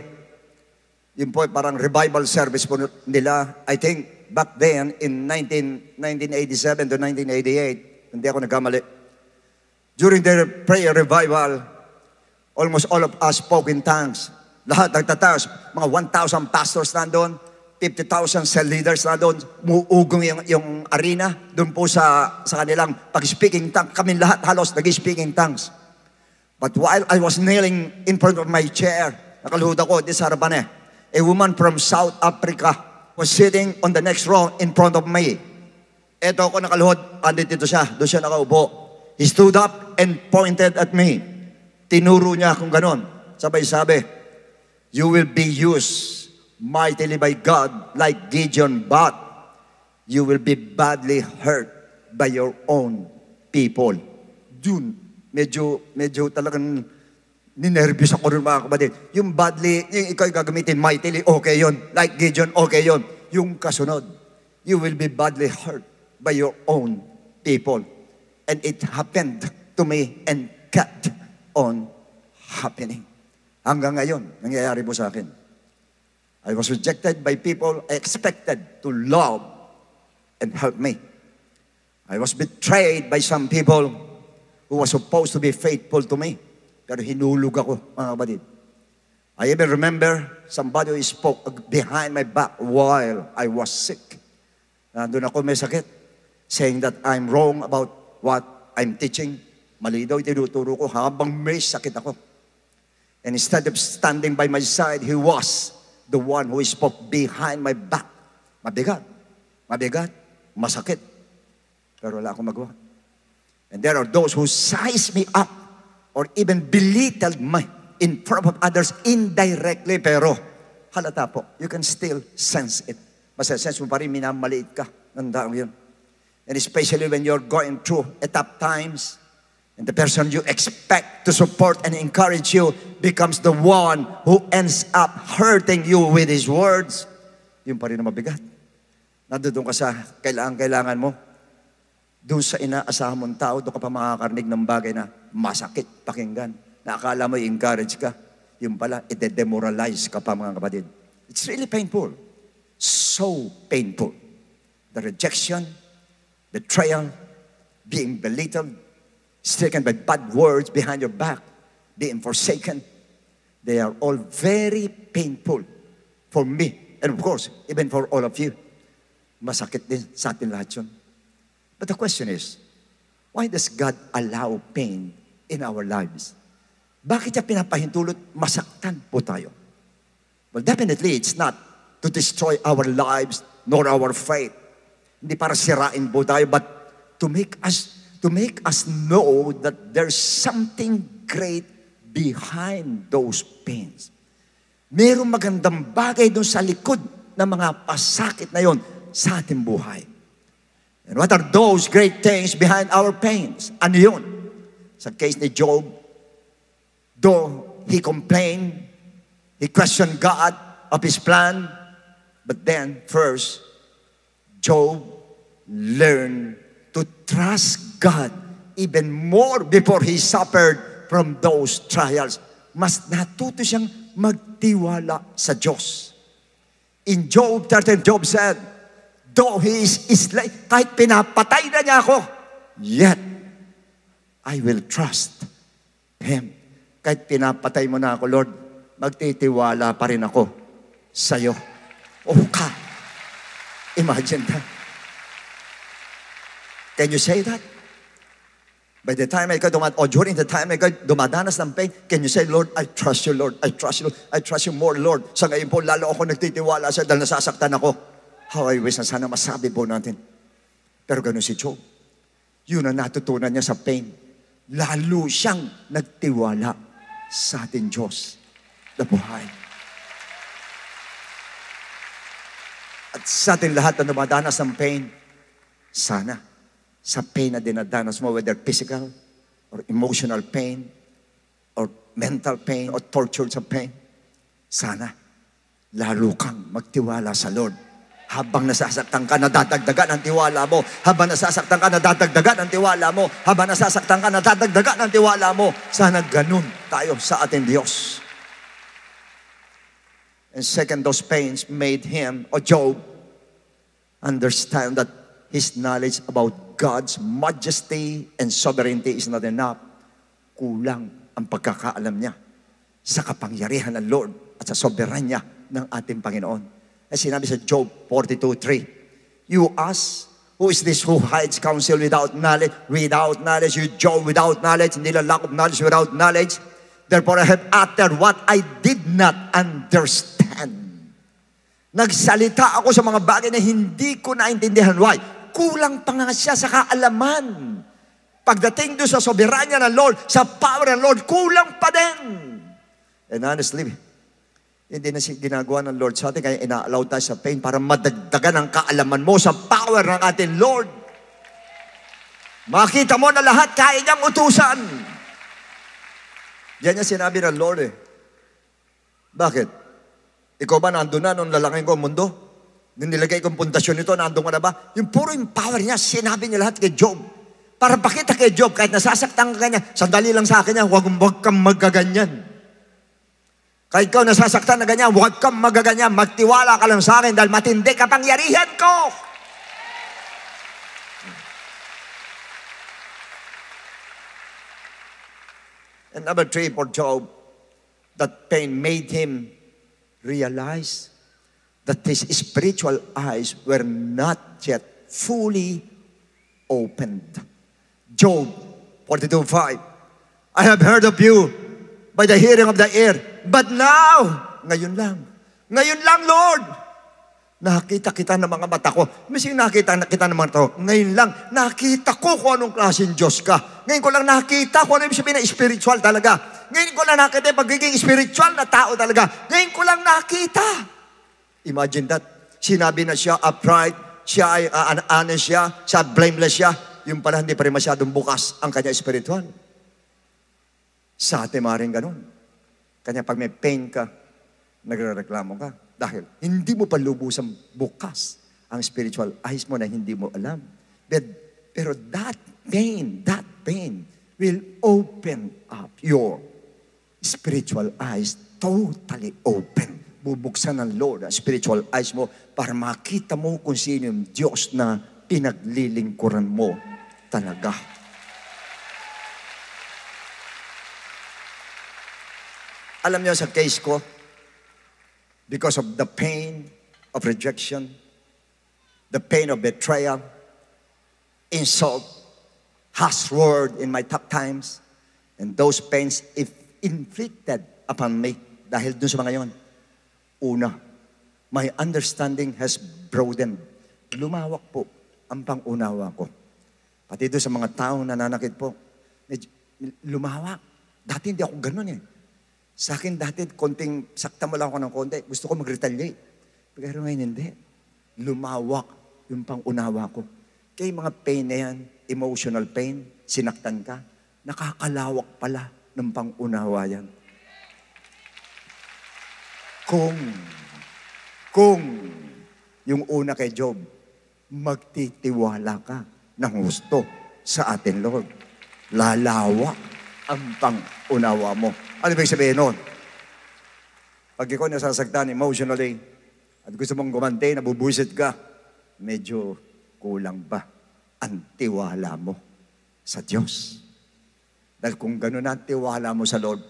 Yun po parang revival service po nila. I think back then in 1987 to 1988, hindi ako nagkamali. During their prayer revival, almost all of us spoke in tongues. Lahat nagtataas. Mga 1,000 pastors nandun, 50,000 cell leaders nandun, muugong yung arena, doon po sa kanilang pag-speaking tongue. Kami lahat halos nag-speaking tongues. But while I was kneeling in front of my chair, nakaluhod ako, this harapan a woman from South Africa was sitting on the next row in front of me. Eto ako nakaluhod, andito siya, doon siya nakaupo. He stood up and pointed at me. Tinuro niya kung ganon. Sabay sabi, you will be used mightily by God like Gideon, but you will be badly hurt by your own people. Yun, medyo talagang ninervyos ako rin mga kapatid. Yung badly, yung ikaw gagamitin mightily, okay yun. Like Gideon, okay yun. Yung kasunod, you will be badly hurt by your own people. And it happened to me and kept on happening. Hanggang ngayon, nangyayari po sa akin. I was rejected by people I expected to love and help me. I was betrayed by some people who was supposed to be faithful to me. Pero hinulog ako, mga kapatid. I even remember somebody who spoke behind my back while I was sick. Nandun ako may sakit, saying that I'm wrong about what I'm teaching. Mali daw tinuturo ko habang may sakit ako. And instead of standing by my side, he was the one who spoke behind my back. Mabigat, masakit. Pero wala akong magawa. And there are those who size me up or even belittled me in front of others indirectly. Pero halata po, you can still sense it. Masasense mo pa rin, minamaliit ka ng taong yun. And especially when you're going through tough times, and the person you expect to support and encourage you becomes the one who ends up hurting you with his words. Yun pa rin na mabigat. Nandun ka sa kailangan mo. Doon sa inaasahan mong tao, doon ka pa makakarinig ng bagay na masakit pakinggan. Na akala mo i-encourage ka. Yung pala, ide-demoralize ka pa mga kapatid. It's really painful. So painful. The rejection, betrayal, being belittled, stricken by bad words behind your back, being forsaken. They are all very painful for me. And of course, even for all of you. Masakit din sa atin lahat yun. But the question is, why does God allow pain in our lives? Bakit niya pinapahintulot masaktan po tayo? Well, definitely it's not to destroy our lives nor our faith. Hindi para sirain po tayo, but to make us know that there's something great behind those pains. Merong magandang bagay doon sa likod ng mga pasakit na yon sa ating buhay. And what are those great things behind our pains? Ano yun? Sa case ni Job, though he complained, he questioned God of his plan, but then first, Job learned to trust God even more before he suffered from those trials. Mas natuto siyang magtiwala sa Diyos. In Job 13, Job said, though he is slain, kahit pinapatay na niya ako, yet I will trust Him. Kahit pinapatay mo na ako, Lord, magtitiwala pa rin ako sa'yo. Oh, ka. Imagine that. Can you say that? By the time during the time ikaw dumadanas ng pain, can you say, Lord, I trust you, Lord. I trust you, Lord. I trust you more, Lord. Sa ngayon po, lalo ako nagtitiwala sa'yo dahil nasasaktan ako. How I wish na sana masabi po natin. Pero ganun si Job. Yun ang natutunan niya sa pain. Lalo siyang nagtiwala sa ating Diyos na buhay. At sa ating lahat na dumadanas ng pain, sana sa pain na dinadanas mo, whether physical or emotional pain or mental pain or torture sa pain, sana lalo kang magtiwala sa Lord. Habang nasasaktan ka, nadadagdagan ang tiwala mo. Habang nasasaktan ka, nadadagdagan ang tiwala mo. Habang nasasaktan ka, nadadagdagan ang tiwala mo. Sana ganun tayo sa ating Diyos. And second, those pains made him, or Job, understand that his knowledge about God's majesty and sovereignty is not enough. Kulang ang pagkakaalam niya sa kapangyarihan ng Lord at sa soberanya ng ating Panginoon. Ay sinabi sa Job 42:3, you ask, who is this who hides counsel without knowledge? Without knowledge, you Job, without knowledge, hindi lang lack of knowledge, without knowledge. Therefore I have uttered what I did not understand. Nagsalita ako sa mga bagay na hindi ko naintindihan. Why? Kulang pa nga siya sa kaalaman. Pagdating doon sa soberanya ng Lord, sa power ng Lord, kulang pa din. And honestly, hindi na ginagawa ng Lord sa atin, kaya ina-allow tayo sa pain para madagdagan ang kaalaman mo sa power ng ating Lord. Makita mo na lahat kaya niyang utusan. Yan yung sinabi ng Lord eh. Bakit? Ikaw ba nandun na nung lalangin ko ang mundo? Nung nilagay kong pundasyon nito, nandun ka na ba? Yung puro yung power niya, sinabi niya lahat kay Job. Para pakita kay Job, kahit nasasaktan ka kanya, sandali lang sa akin niya, huwag kang magaganyan. Kahit ikaw nasasaktan na ganyan, huwag kang magaganyan, magtiwala ka lang sa akin dahil matindi kapangyarihan ko. And number 3 for Job, that pain made him realize that his spiritual eyes were not yet fully opened. Job 42:5, I have heard of you by the hearing of the ear, but now, ngayon lang, Lord, nakita kita ng mga mata ko. Mising nakita kita ng mga mata ko. Ngayon lang, nakita ko kung anong klaseng Diyos ka. Ngayon ko lang nakita kung ano yung sabihin na spiritual talaga. Ngayon ko lang nakita yung pagiging spiritual na tao talaga. Ngayon ko lang nakita. Imagine that. Sinabi na siya upright, siya ay honest siya blameless siya. Yung pala hindi pa rin masyadong bukas ang kanya spiritual. Sa atin maaaring ganun. Kanya pag may pain ka, nagrereklamo ka. Dahil hindi mo pa lubusang bukas ang spiritual eyes mo na hindi mo alam. Pero that pain will open up your spiritual eyes, totally open. Bubuksan ng Lord ang spiritual eyes mo para makita mo kung sino yung Diyos na pinaglilingkuran mo talaga. Alam niyo sa case ko, because of the pain of rejection, the pain of betrayal, insult, harsh word in my tough times, and those pains if inflicted upon me, dahil dun sa mga yon, una, my understanding has broadened. Lumawak po ang pangunawa ko. Pati doon sa mga taong nananakit po, lumawak. Dati hindi ako ganun eh. Sa akin dati, konting sakta mo lang ako ng konti, gusto ko mag-retaliate. Pero ngayon hindi. Lumawak yung pangunawa ko. Kaya mga pain na yan, emotional pain, sinaktan ka, nakakalawak pala ng pangunawa yan. Kung yung una kay Job, magtitiwala ka ng gusto sa atin, Lord. Lalawak ang pangunawa mo. Ano ibig sabihin nun? Pag ikaw nasasaktan emotionally at gusto mong gumante, nabubuisit ka, medyo kulang ba ang tiwala mo sa Diyos? Dahil kung gano'n ang tiwala mo sa Lord,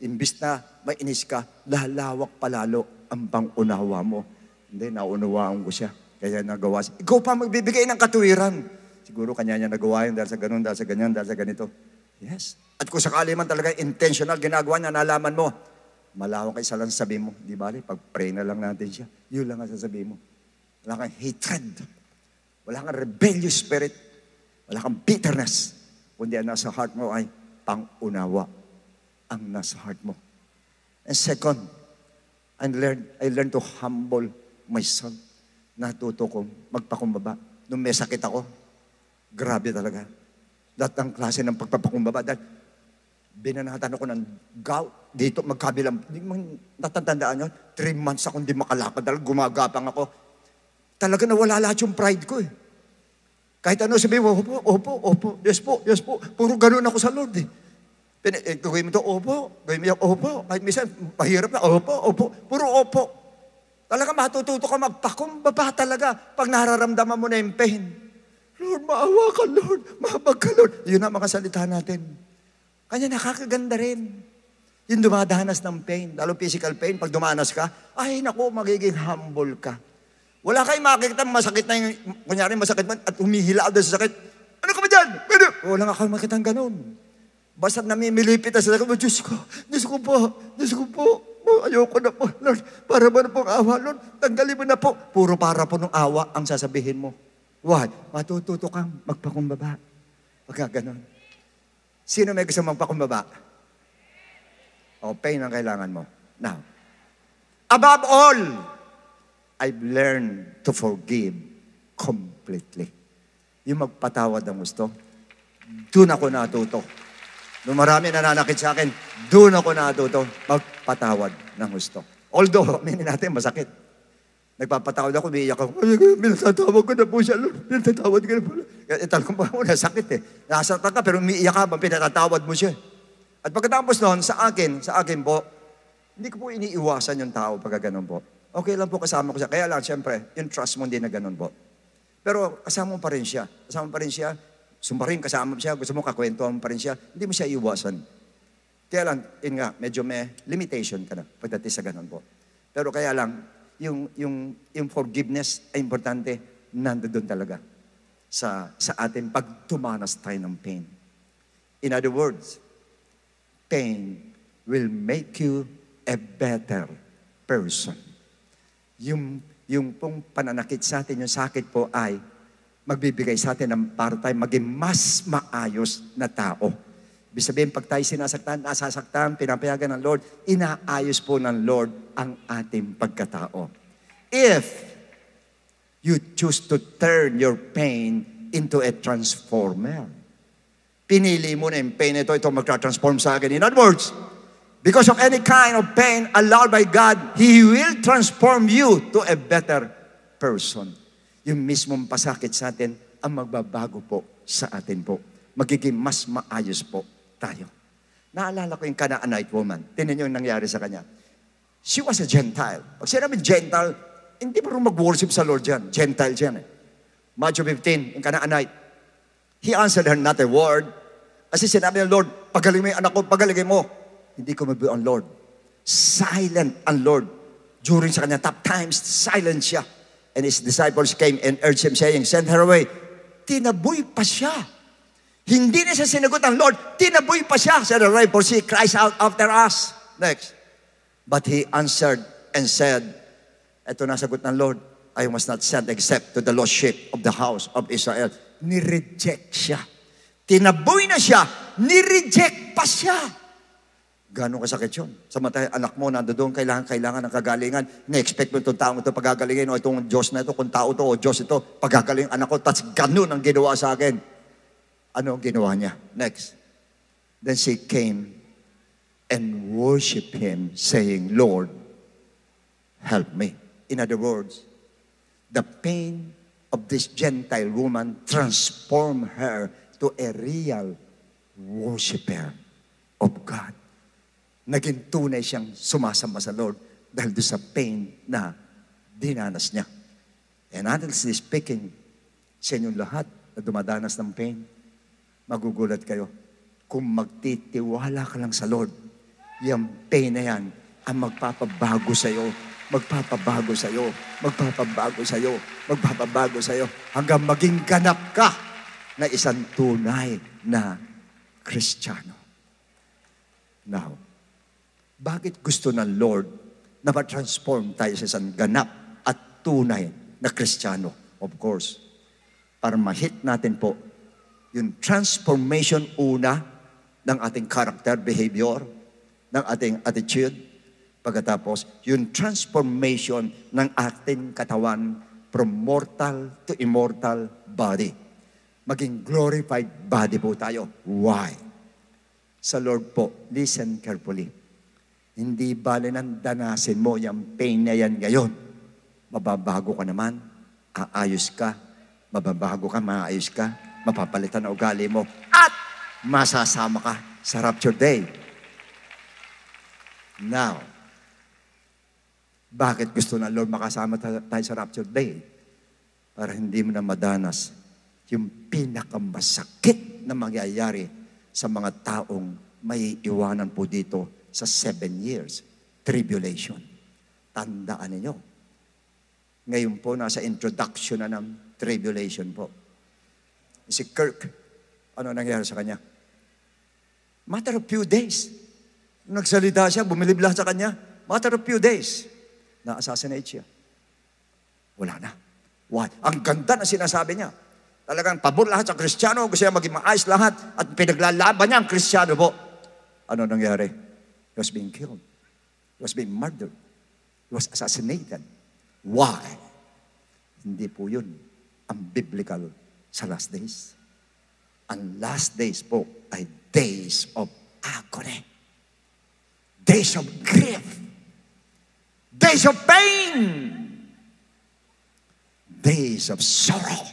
imbis na mainis ka, lalawak palalo ang pangunawa mo. Hindi, naunawaan ko siya. Kaya nagawa siya. Ikaw pa magbibigay ng katuwiran. Siguro kanya niya nagawa yun dahil sa ganun, dahil sa ganyan, dahil sa ganito. Yes. At kung sakali man talaga intentional, ginagawa niya, nalaman mo, malawak isa lang sabihin mo. Di ba? Pag-pray na lang natin siya. Yun lang ang sasabihin mo. Wala kang hatred. Wala kang rebellious spirit. Wala kang bitterness. Kundi ang nasa heart mo ay pangunawa ang nasa heart mo. And second, I learned to humble myself. Natuto kong magpakumbaba. Nung may sakit ako, grabe talaga. Lahat ng klase ng pagpapakumbaba. Dahil binanatan ako ng gout. Dito, magkabilang. Hindi mo natatandaan nyo. 3 months ako hindi makalakad. Dahil gumagapang ako. Talaga nawala lahat yung pride ko eh. Kahit ano sabihin mo, opo. Yes po. Puro ganun ako sa Lord eh. Gawin mo ito, opo. Gawin mo ito, opo. Kahit minsan, mahirap na, opo. Puro opo. Talaga matututo ka magpakumbaba talaga pag nararamdaman mo na yung pain. Lord, maawa ka, Lord. Mahabag ka, Lord. Yun ang mga salita natin. Kanya nakakaganda rin. Yung dumadanas ng pain, lalo physical pain, pag dumanas ka, ay naku, magiging humble ka. Wala kayong makikita masakit na yung, kunyari masakit man, at humihila doon sa sakit. Ano ka ba dyan? Wala nga kayo makita ng ganun. Basta namimilipit na sa sakit, Diyos ko po, ayoko na po, Lord, para ba na pong awa, Lord, tanggalin mo na po. Puro para po ng awa ang sasabihin mo. Why? Matututo kang magpakumbaba. Pagka ganun. Sino may gusto magpakumbaba? O pain ang kailangan mo. Now, above all, I've learned to forgive completely. Yung magpatawad ang gusto, doon ako natuto. Nung marami nananakit sa akin, doon ako natuto magpatawad ng gusto. Although, aminin natin, masakit. Nagpapatawad ako, umiiyak ako. Pinagtatawad ko na po siya, Lord. Pinagtatawad ko na po. Talagang ba ako, nasakit eh. Nasaktan ka, pero umiiyak ka, pinagtatawad mo siya. At pagkatapos noon, sa akin po, hindi ko po iniiwasan yung tao pagka ganun po. Okay lang po kasama ko siya. Kaya lang, siyempre, yung trust mo hindi na ganun po. Pero kasama mo pa rin siya. Sumparin, kasama mo siya. Gusto mo kakwentuhan mo pa rin siya. Hindi mo siya iwasan. Kaya lang, yun nga, medyo may limitation ka na pagdating sa ganun po. Pero kaya lang, yung forgiveness ay importante, nandoon talaga sa atin pag tumanas tayo ng pain. In other words, pain will make you a better person. Yung pong pananakit sa atin, yung sakit po ay magbibigay sa atin ng para tayo maging mas maayos na tao. Ibig sabihin, pag tayo nasasaktan, pinapayagan ng Lord, inaayos po ng Lord ang ating pagkatao. If you choose to turn your pain into a transformer, pinili mo na yung pain ito magtra-transform sa akin. In other words, because of any kind of pain allowed by God, He will transform you to a better person. Yung mismong pasakit sa atin, ang magbabago po sa atin po. Magiging mas maayos po tayo. Naalala ko yung Canaanite woman. Tingnan niyo yung nangyari sa kanya. She was a Gentile. Pag sinabi Gentile, hindi mo rin mag-worship sa Lord yan. Gentile yan eh. Matthew 15, yung Canaanite. He answered her not a word. Kasi sinabi ng Lord, pagaling mo yung anak ko, pagaling mo. Hindi ko mabuo ang Lord. Silent ang Lord. During sa kanya tough times, silent siya. And his disciples came and urged him saying, send her away. Tinaboy pa siya. Hindi na siya sinagot ng Lord. Tinaboy pa siya. Send her away, for she cries out after us. Next. But he answered and said, eto na sagot ng Lord, I was not sent except to the lost sheep of the house of Israel. Nireject siya. Tinaboy na siya. Nireject pa siya. Gano'ng kasakit yun? Samantalang anak mo, nandoon, kailangan ng kagalingan. Na-expect mo itong taong ito pagagalingin, o itong Diyos na ito, kung tao ito, o Diyos ito, pagagaling anak ko, tas gano'n ang ginawa sa akin. Ano ang ginawa niya? Next. Then she came and worshiped Him, saying, Lord, help me. In other words, the pain of this Gentile woman transformed her to a real worshiper of God. Naging tunay siyang sumasamba sa Lord dahil doon sa pain na dinanas niya. And honestly speaking, sa inyong lahat na dumadanas ng pain, magugulat kayo. Kung magtitiwala ka lang sa Lord, yung pain na yan ang magpapabago sa iyo, magpapabago sa iyo, magpapabago sa iyo, magpapabago sa iyo, hanggang maging ganap ka na isang tunay na Kristiyano. Now, bakit gusto ng Lord na ma-transform tayo sa isang ganap at tunay na Kristiyano? Of course, para ma-hit natin po yung transformation una ng ating character, behavior, ng ating attitude, pagkatapos yung transformation ng ating katawan from mortal to immortal body. Maging glorified body po tayo. Why? Sa Lord po, listen carefully. Hindi bale nang danasin mo yung pain na yan ngayon. Mababago ka naman, aayos ka, mababago ka, maayos ka, mapapalitan na ugali mo, at masasama ka sa rapture day. Now, bakit gusto ng Lord makasama tayo sa rapture day? Para hindi mo na madanas yung pinakamasakit na mangyayari sa mga taong may iwanan po dito sa 7 years tribulation. Tandaan ninyo. Ngayon po, nasa introduction na ng tribulation po. Si Kirk, ano nangyari sa kanya? Matter of few days. Nagsalita siya, bumilibla sa kanya. Matter of few days. Na-assassinate siya. Wala na. Why? Ang ganda na sinasabi niya. Talagang pabor lahat sa Kristiyano. Gusto niya maging maayos lahat. At pinaglalaban niya ang Kristiyano po. Ano nangyari? He was being killed. He was being murdered. He was assassinated. Why? Hindi po yun ang biblical sa last days. Ang last days po ay days of agony. Days of grief. Days of pain. Days of sorrow.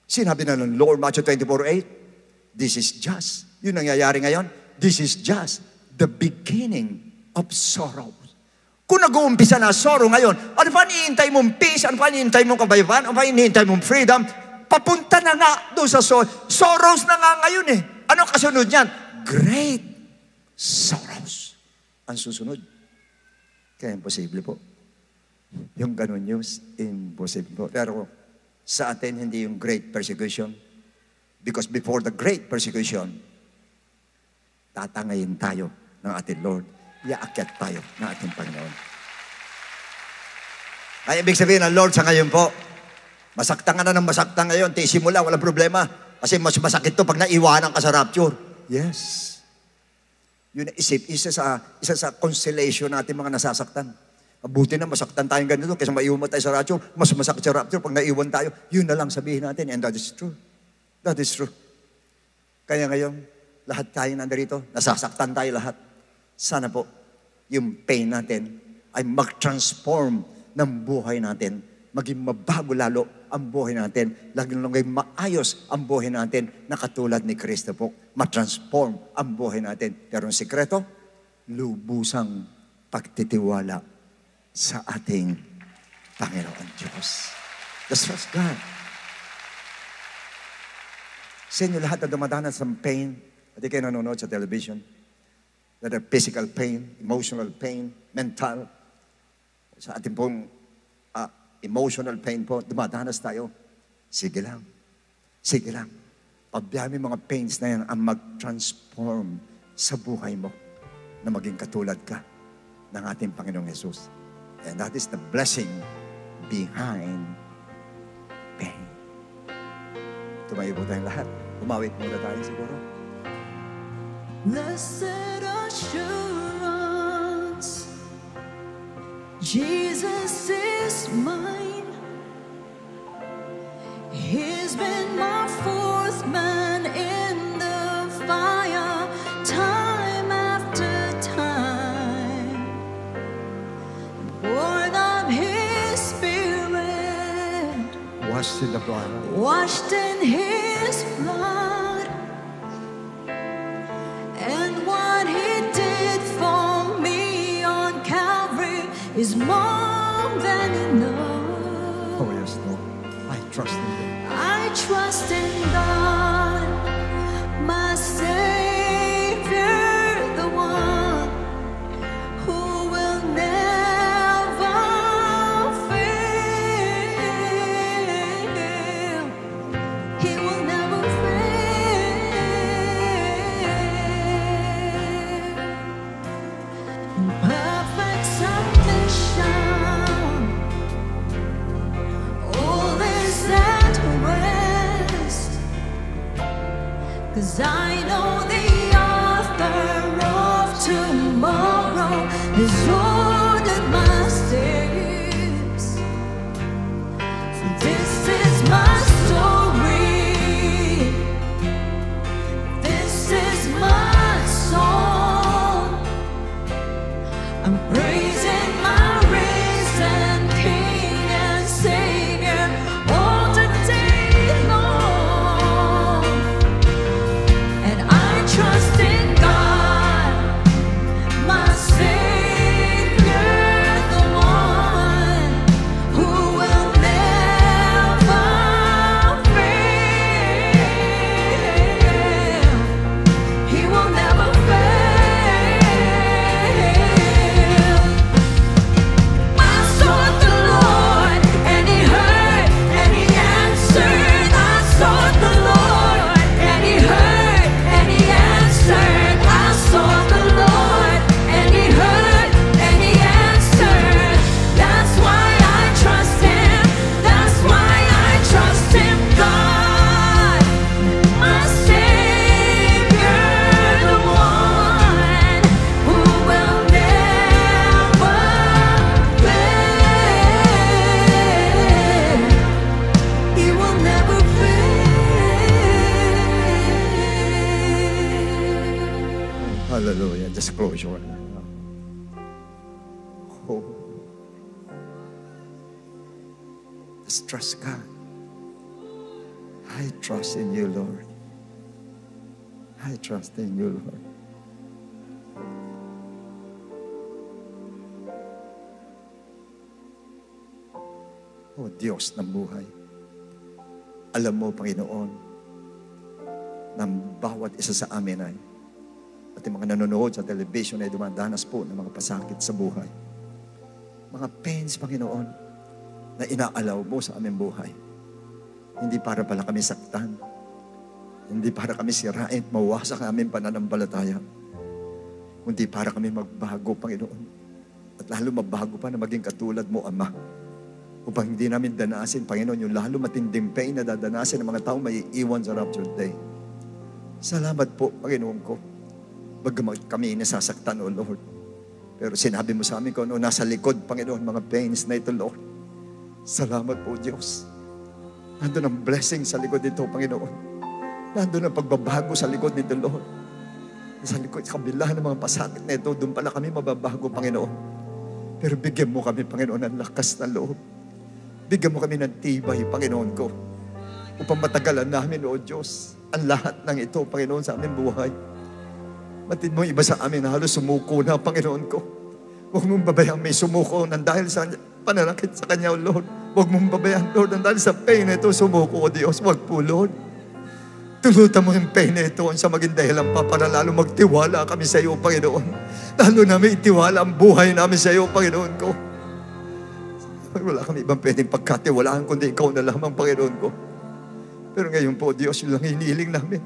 Sinabi na ng Lord, Matthew 24:8, this is just, yun nangyayari ngayon, this is just the beginning of sorrow. Kung nag-uumpisa na sorrow ngayon, ano pa hinihintay mong peace? Ano pa hinihintay mong kabayuhan? Ano pa hinihintay mong freedom? Papunta na nga doon sa sorrows na nga ngayon eh. Ano kasunod niyan? Great sorrows. Ang susunod. Kaya imposible po. Yung ganun news, imposible po. Pero sa atin, hindi yung great persecution. Because before the great persecution, tatangayin tayo ng ating Lord. Iaakyat tayo ng ating Panginoon. Ay, ibig sabihin ng Lord sa ngayon po, masaktan ka na ng masaktan ngayon, tiisin mo lang, walang problema. Kasi mas masakit to pag naiwanan ka sa rapture. Yes. Yun isa sa consolation natin mga nasasaktan. Mabuti na masaktan tayong ganito kaysa maiwan tayo sa rapture. Mas masakit sa rapture pag naiwan tayo. Yun na lang sabihin natin. And that is true. That is true. Kaya ngayon, lahat tayo nandarito, nasasaktan tayo lahat. Sana po, yung pain natin ay mag-transform ng buhay natin. Maging mabago lalo ang buhay natin. Laging maayos ang buhay natin na katulad ni Kristo po. Ma-transform ang buhay natin. Pero ang sikreto, lubusang pagtitiwala sa ating Panginoon Diyos. Just trust God. Sa inyo lahat na dumadanas ng pain, at kayo nanonood sa television, that are physical pain, emotional pain, mental, sa ating pong emotional pain po, dumadanas tayo. Sige lang. Sige lang. Pabayaan mo yung mga pains na yan ang mag-transform sa buhay mo na maging katulad ka ng ating Panginoong Jesus. And that is the blessing behind pain. Tumayo po tayong lahat. Umawit muna tayo siguro. Blessed assurance, Jesus is mine. He's been my fourth man in the fire, time after time. Born of His Spirit, Washed in the blood. washed in His blood, and what He did for me on Calvary is more than enough. Oh yes, Lord. I trust in you. I trust in God, my Savior, the one who will never fail. He will never fail. Perfect submission, all is at rest. 'Cause I know the author of tomorrow has ordered my steps. So this is my story, this is my song. I'm praising my risen King and Savior all the day long. And I trust in God, my Savior, Just close your eyes. Oh. Just trust God. I trust in you, Lord. I trust in you, Lord. Oh, Diyos ng buhay. Alam mo, Panginoon, na bawat isa sa amin ay, at yung mga nanonood sa television ay dumadanas po ng mga pasakit sa buhay. Mga pains, Panginoon, na inaalaw mo sa aming buhay. Hindi para pala kami saktan. Hindi para kami sirain, mawasak ang aming pananampalataya. Kundi para kami magbago, Panginoon. At lalo mabago pa na maging katulad mo, Ama. Upang hindi namin danasin, Panginoon, yung lalo matinding pain na dadanasin ng mga tao may iiwan sa rapture day. Salamat po, Panginoon ko. Bagamat kami nasasaktan, O Lord. Pero sinabi mo sa amin kung ano nasa likod, Panginoon, mga pains na ito, Lord. Salamat po, Diyos. Nandun ang blessing sa likod nito, Panginoon. Nandun ang pagbabago sa likod nito, Lord. Sa likod, sa kabila ng mga pasakit na ito, doon pala kami mababago, Panginoon. Pero bigyan mo kami, Panginoon, ng lakas na loob. Bigyan mo kami ng tibay, Panginoon ko. Upang matagalan namin, O Diyos, ang lahat ng ito, Panginoon, sa aming buhay. Matid mo iba sa amin na halos sumuko na, Panginoon ko. Huwag mong babayang may sumuko nang dahil sa pananakit sa Kanya, O Lord. Huwag mong babayang, Lord, nang dahil sa pain na ito sumuko, O Diyos. Huwag po, Lord. Tulutan mo yung pain na ito sa maging dahilan pa para lalo magtiwala kami sa iyo, Panginoon. Lalo namin itiwala ang buhay namin sa iyo, Panginoon ko. Wala kami ibang pwedeng pagkatiwalaan kundi ikaw na lamang, Panginoon ko. Pero ngayon po, Diyos, yun lang hinihiling namin.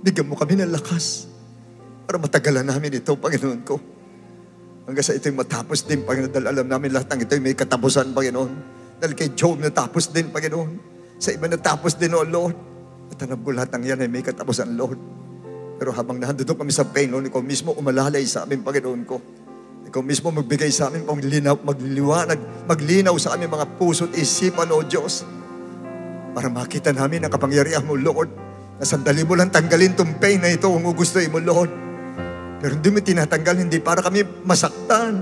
Bigyan mo kami ng lakas para matagalan namin ito, Panginoon ko. Hanggang sa ito'y matapos din, Panginoon, dahil alam namin lahat ng ito'y may katapusan, Panginoon. Dahil kay Job natapos din, Panginoon. Sa iba natapos din, O Lord. At alam ko lahat ng yan ay may katapusan, Lord. Pero habang nandun kami sa pain, Lord, ikaw mismo umalalay sa amin, Panginoon ko. Ikaw mismo magbigay sa amin maglinaw sa aming mga puso at isipan, O Diyos. Para makita namin ang kapangyarihan mo, Lord. Na sandali mo lang tanggalin itong pain na ito kung gustuin mo, Lord. Pero hindi mo tinatanggal, hindi para kami masaktan.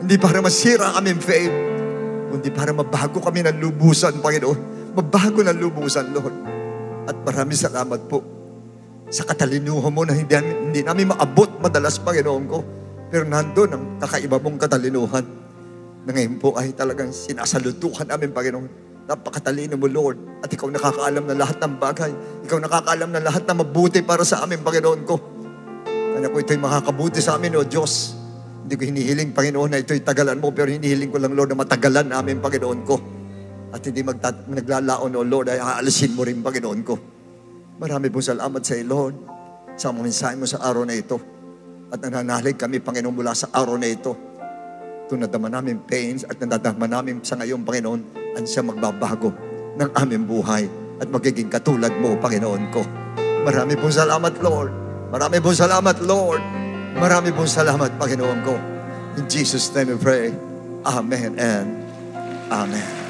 Hindi para masira aming faith. Kundi para mabago kami ng lubusan, Panginoon. Mabago ng lubusan, Lord. At maraming salamat po sa katalinuhan mo na hindi namin maabot madalas, Panginoon ko. Pero nandun ang kakaiba mong katalinuhan na ngayon po ay talagang sinasalutukan namin, Panginoon. Napakatalino mo, Lord. At ikaw nakakaalam ng lahat ng bagay. Ikaw nakakaalam ng lahat na mabuti para sa amin, Panginoon ko. Kanya ko ito'y makakabuti sa amin, O Diyos. Hindi ko hinihiling, Panginoon, na ito'y tagalan mo. Pero hinihiling ko lang, Lord, na matagalan namin, Panginoon ko. At hindi naglalaon, O Lord, ay aalisin mo rin, Panginoon ko. Marami pong salamat sa iyo, Lord, sa mga mensahe mo sa araw na ito. At nananalig kami, Panginoon, mula sa araw na ito. Ito nadama namin pains at nadadama namin sa ngayon, Panginoon, ang siya magbabago ng aming buhay at magiging katulad mo, Panginoon ko. Marami pong salamat, Lord. Marami pong salamat, Lord. Marami pong salamat, Panginoon ko. In Jesus' name we pray. Amen and Amen.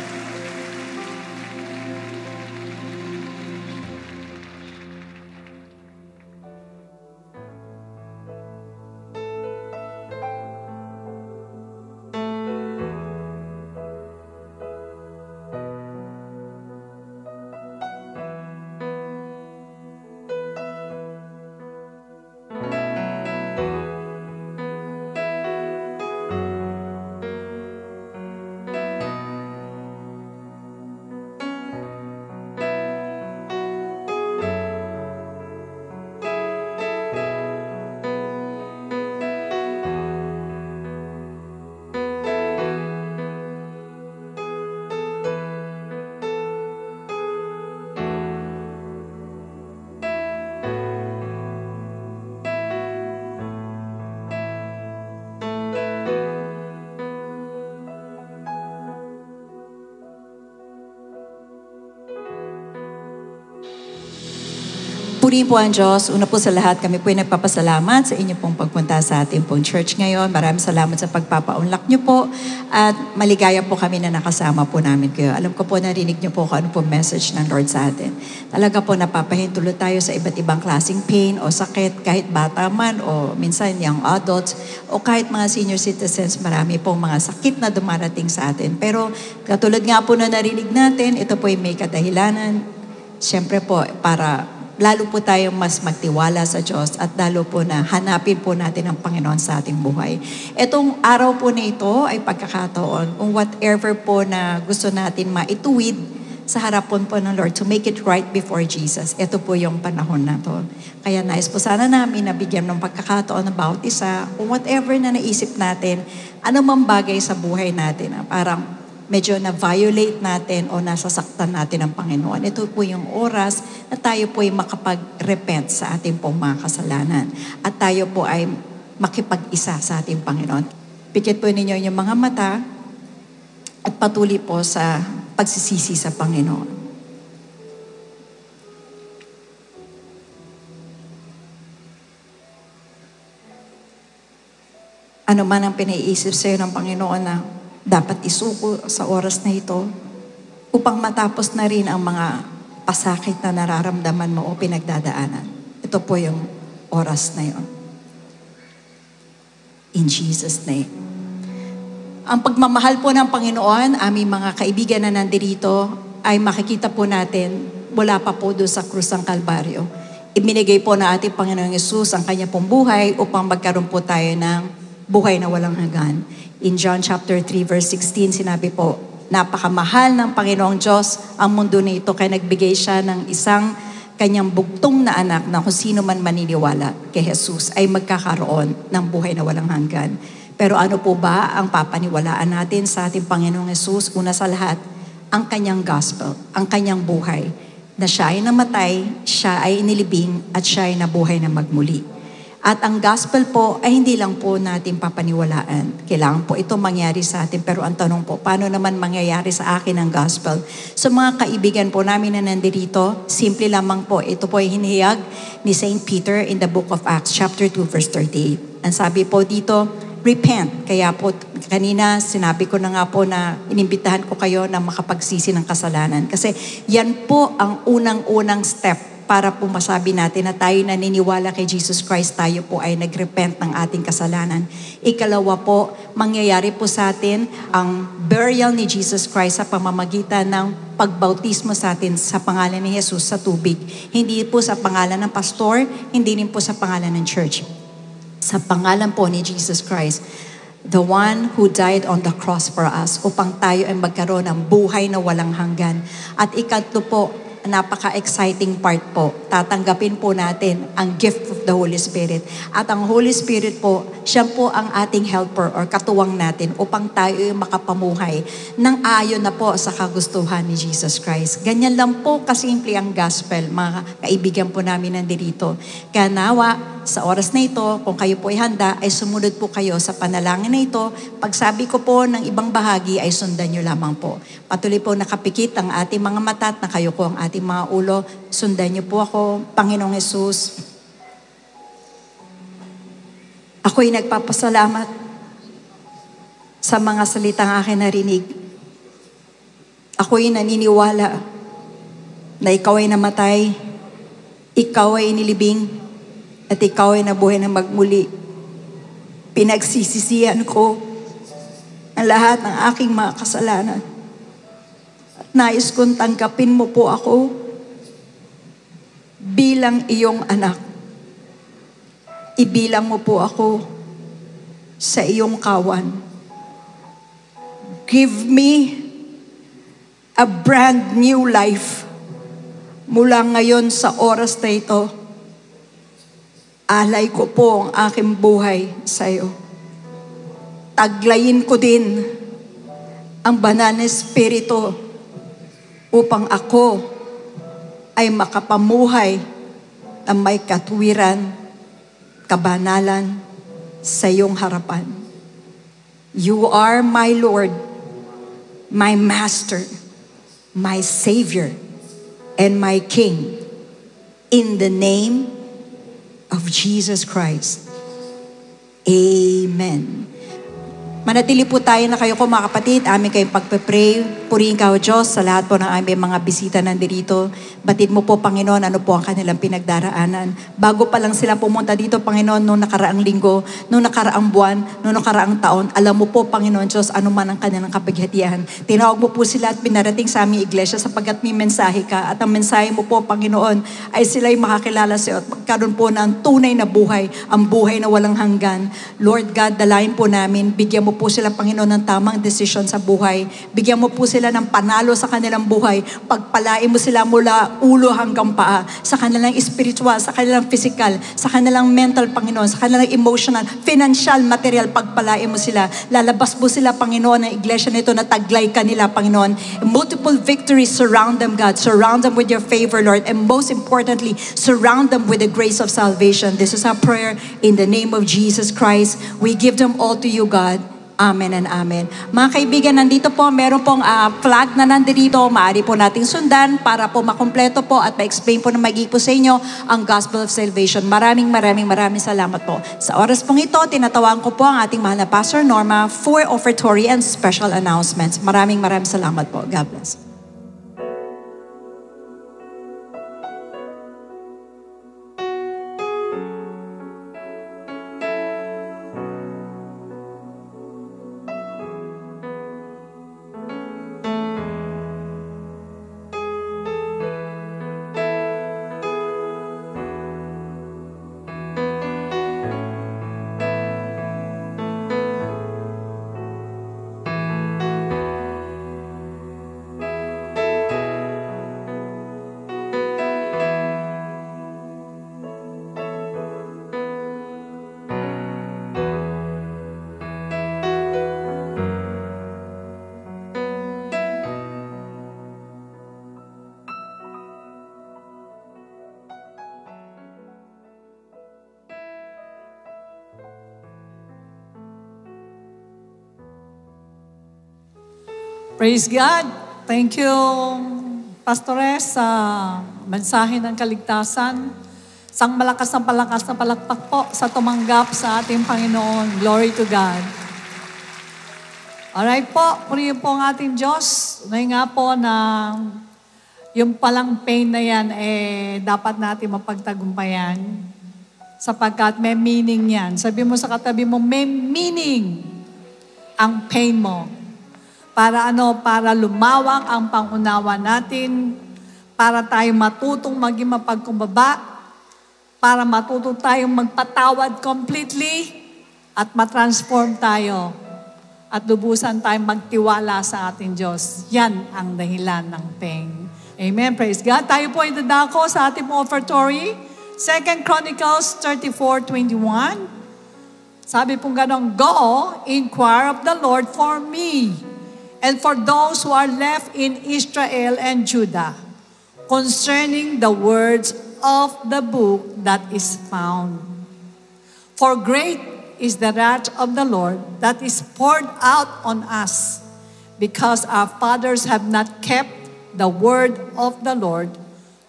Purihin po ang Diyos. Una po sa lahat, kami po ay nagpapasalamat sa inyo pong pagpunta sa ating pong church ngayon. Maraming salamat sa pagpapaunlak niyo po. At maligaya po kami na nakasama po namin kayo. Alam ko po, narinig niyo po kung ano po message ng Lord sa atin. Talaga po, napapahintulot tayo sa iba't ibang klaseng pain o sakit, kahit bata man o minsan young adults o kahit mga senior citizens, marami pong mga sakit na dumarating sa atin. Pero katulad nga po na narinig natin, ito po ay may kadahilanan. Siyempre po, para lalo po tayong mas magtiwala sa Diyos at lalo po na hanapin po natin ang Panginoon sa ating buhay. Itong araw po na ito ay pagkakataon kung whatever po na gusto natin maituwid sa harapon po ng Lord to make it right before Jesus. Ito po yung panahon na to. Kaya nais po sana namin na bigyan ng pagkakataon ng bawat isa kung whatever na naisip natin, anumang bagay sa buhay natin na parang medyo na-violate natin o nasasaktan natin ang Panginoon. Ito po yung oras na tayo po ay makapag-repent sa ating pong mga kasalanan. At tayo po ay makipag-isa sa ating Panginoon. Pikit po ninyo yung mga mata at patuloy po sa pagsisisi sa Panginoon. Ano man ang pinaiisip sa iyo ng Panginoon na dapat isuko sa oras na ito upang matapos na rin ang mga pasakit na nararamdaman mo o pinagdadaanan. Ito po yung oras na yon. In Jesus' name. Ang pagmamahal po ng Panginoon, aming mga kaibigan na nandirito, ay makikita po natin mula pa po doon sa krus ng Kalbaryo. Ibinigay po na ating Panginoong Yesus ang kanya pong buhay upang magkaroon po tayo ng buhay na walang hanggan. In John chapter 3 verse 16, sinabi po, napakamahal ng Panginoong Diyos ang mundo na ito kaya nagbigay siya ng isang kanyang bugtong na anak na kung sino man maniniwala kay Jesus ay magkakaroon ng buhay na walang hanggan. Pero ano po ba ang papaniwalaan natin sa ating Panginoong Jesus? Una sa lahat, ang kanyang gospel, ang kanyang buhay, na siya ay namatay, siya ay inilibing, at siya ay nabuhay na magmuli. At ang gospel po ay hindi lang po natin papaniwalaan. Kailangan po ito mangyari sa atin. Pero ang tanong po, paano naman mangyayari sa akin ang gospel? So mga kaibigan po namin na nandirito, simple lamang po. Ito po ay hinihiyag ni St. Peter in the book of Acts chapter 2 verse 38. Ang sabi po dito, repent. Kaya po kanina sinabi ko na nga po na inimbitahan ko kayo na makapagsisi ng kasalanan. Kasi yan po ang unang-unang step para po masabi natin na tayo naniniwala kay Jesus Christ, tayo po ay nagrepent ng ating kasalanan. Ikalawa po, mangyayari po sa atin ang burial ni Jesus Christ sa pamamagitan ng pagbautismo sa atin sa pangalan ni Jesus sa tubig. Hindi po sa pangalan ng pastor, hindi rin po sa pangalan ng church. Sa pangalan po ni Jesus Christ, the one who died on the cross for us, upang tayo ay magkaroon ng buhay na walang hanggan. At ikatlo po, napaka-exciting part po. Tatanggapin po natin ang gift of the Holy Spirit. At ang Holy Spirit po, siya po ang ating helper or katuwang natin upang tayo ay makapamuhay ng ayon na po sa kagustuhan ni Jesus Christ. Ganyan lang po kasimple ang gospel, mga kaibigan po namin nandirito. Kaya nawa, sa oras na ito, kung kayo po ay handa, ay sumunod po kayo sa panalangin na ito. Pagsabi ko po ng ibang bahagi, ay sundan nyo lamang po. Patuloy po nakapikit ang ating mga mata at na kayo po ang ating mga ulo. Sundan nyo po ako, Panginoong Yesus. Ako'y nagpapasalamat sa mga salitang akin narinig. Ako'y naniniwala na ikaw ay namatay, ikaw ay inilibing, at ikaw ay nabuhay na magmuli. Pinagsisisihan ko ang lahat ng aking mga kasalanan. At nais kong tanggapin mo po ako bilang iyong anak. Ibilang mo po ako sa iyong kawan. Give me a brand new life mula ngayon sa oras na ito. Alay ko po ang aking buhay sa iyo. Taglayin ko din ang banal na espiritu upang ako ay makapamuhay na may katuwiran, kabanalan sa iyong harapan. You are my Lord, my Master, my Savior, and my King. in the name of Jesus Christ. Amen. Manatili po tayo na kayo ko mga kapatid, amin kayong pagpe-pray. Purihin ka o Diyos sa lahat po ng aming mga bisita nandirito. Batid mo po, Panginoon, ano po ang kanilang pinagdaraanan. Bago pa lang sila pumunta dito, Panginoon, noong nakaraang linggo, noong nakaraang buwan, noong nakaraang taon, alam mo po, Panginoon Diyos, ano man ang kanilang kapaghatian. Tinawag mo po sila at pinarating sa aming iglesia sapagkat may mensahe ka. At ang mensahe mo po, Panginoon, ay sila'y makakilala sa iyo at magkaroon po ng tunay na buhay, ang buhay na walang hanggan. Lord God, dalayan po namin, bigyan mo po sila, Panginoon, ng tamang desisyon sa buhay. Bigyan mo po sila ng panalo sa kanilang buhay. Pagpalain mo sila mula ulo hanggang paa, sa kanilang spiritual, sa kanilang physical, sa kanilang mental, Panginoon, sa kanilang emotional, financial, material, pagpalain mo sila. Lalabas po sila, Panginoon, ng iglesia nito na taglay kanila, Panginoon. Multiple victories surround them, God. Surround them with your favor, Lord. And most importantly, surround them with the grace of salvation. This is our prayer in the name of Jesus Christ. We give them all to you, God. Amen and amen. Mga kaibigan, nandito po, meron pong flag na nandito. Maaari po nating sundan para po makompleto po at ma-explain po na magiging po sa inyo ang Gospel of Salvation. Maraming salamat po. Sa oras pong ito, tinatawagan ko po ang ating mahal na Pastor Norma for offertory and special announcements. Maraming salamat po. God bless. Praise God. Thank you, Pastores, sa mensahe ng kaligtasan. Sang malakas na palakpak po sa tumanggap sa ating Panginoon. Glory to God. Alright po, purihin po ang ating Diyos. Ngayon nga po na yung palang pain na yan, dapat natin mapagtagumpayan. Sapagkat may meaning yan. Sabi mo sa katabi mo, may meaning ang pain mo. Para para lumawak ang pangunawa natin, para tayo matutong maging mapagkumbaba, para matutong tayong magpatawad completely, at matransform tayo, at lubusan tayong magtiwala sa ating Diyos. Yan ang dahilan ng pain. Amen. Praise God. Tayo po ay dadako sa ating offertory. 2 Chronicles 34:21. Sabi pong ganun, "Go, inquire of the Lord for me, and for those who are left in Israel and Judah, concerning the words of the book that is found. For great is the wrath of the Lord that is poured out on us, because our fathers have not kept the word of the Lord,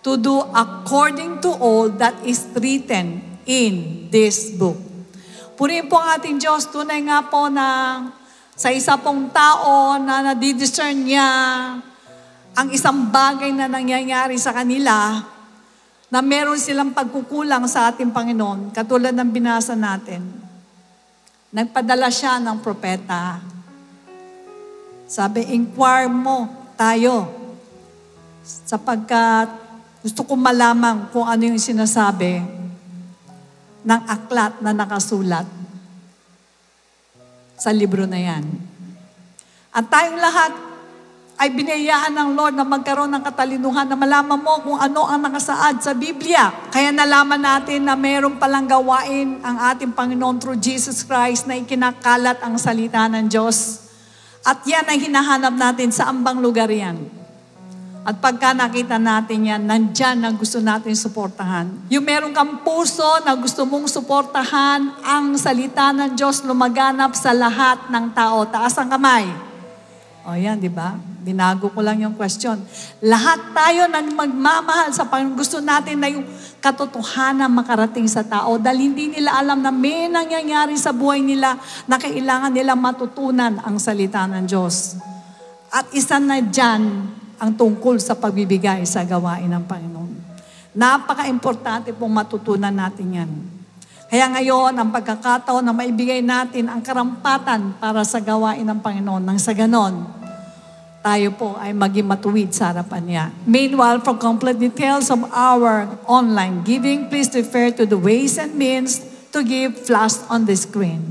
to do according to all that is written in this book." Purihin po ang ating Diyos. Tunay nga po na sa isa pong tao na nadidiscern niya ang isang bagay na nangyayari sa kanila, na meron silang pagkukulang sa ating Panginoon, katulad ng binasa natin. Nagpadala siya ng propeta. Sabi, inquire mo tayo, sapagkat gusto kong malaman kung ano yung sinasabi ng aklat na nakasulat sa libro na yan. At tayong lahat ay binayaan ng Lord na magkaroon ng katalinuhan na malaman mo kung ano ang nakasaad sa Biblia. Kaya nalaman natin na mayroon palang gawain ang ating Panginoon through Jesus Christ na ikinakalat ang salita ng Diyos. At yan ay hinahanap natin sa ambang lugar yan. At pagka nakita natin yan, nandyan na gusto natin suportahan. Yung meron kang puso na gusto mong suportahan ang salita ng Diyos lumaganap sa lahat ng tao. Taas ang kamay. O yan, di ba? Binago ko lang yung question. Lahat tayo nang magmamahal sa Panginoon. Gusto natin na yung katotohanan makarating sa tao dahil hindi nila alam na may nangyayari sa buhay nila na kailangan nila matutunan ang salita ng Diyos. At isa na dyan ang tungkol sa pagbibigay sa gawain ng Panginoon. Napaka-importante pong matutunan natin yan. Kaya ngayon, ang pagkakataon na maibigay natin ang karampatan para sa gawain ng Panginoon. Nang sa ganon, tayo po ay maging matuwid sa harapan niya. Meanwhile, for complete details of our online giving, please refer to the ways and means to give flashed on the screen.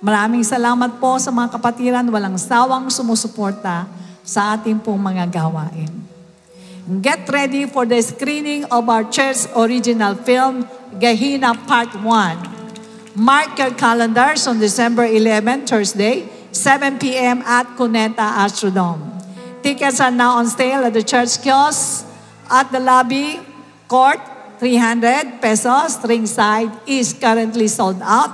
Maraming salamat po sa mga kapatiran walang sawang sumusuporta sa ating pong mga gawain. Get ready for the screening of our church original film, Gehenna Part 1. Mark your calendars on December 11, Thursday, 7 p.m. at Cuneta Astrodome. Tickets are now on sale at the church kiosk at the lobby court, 300 pesos. Ringside is currently sold out.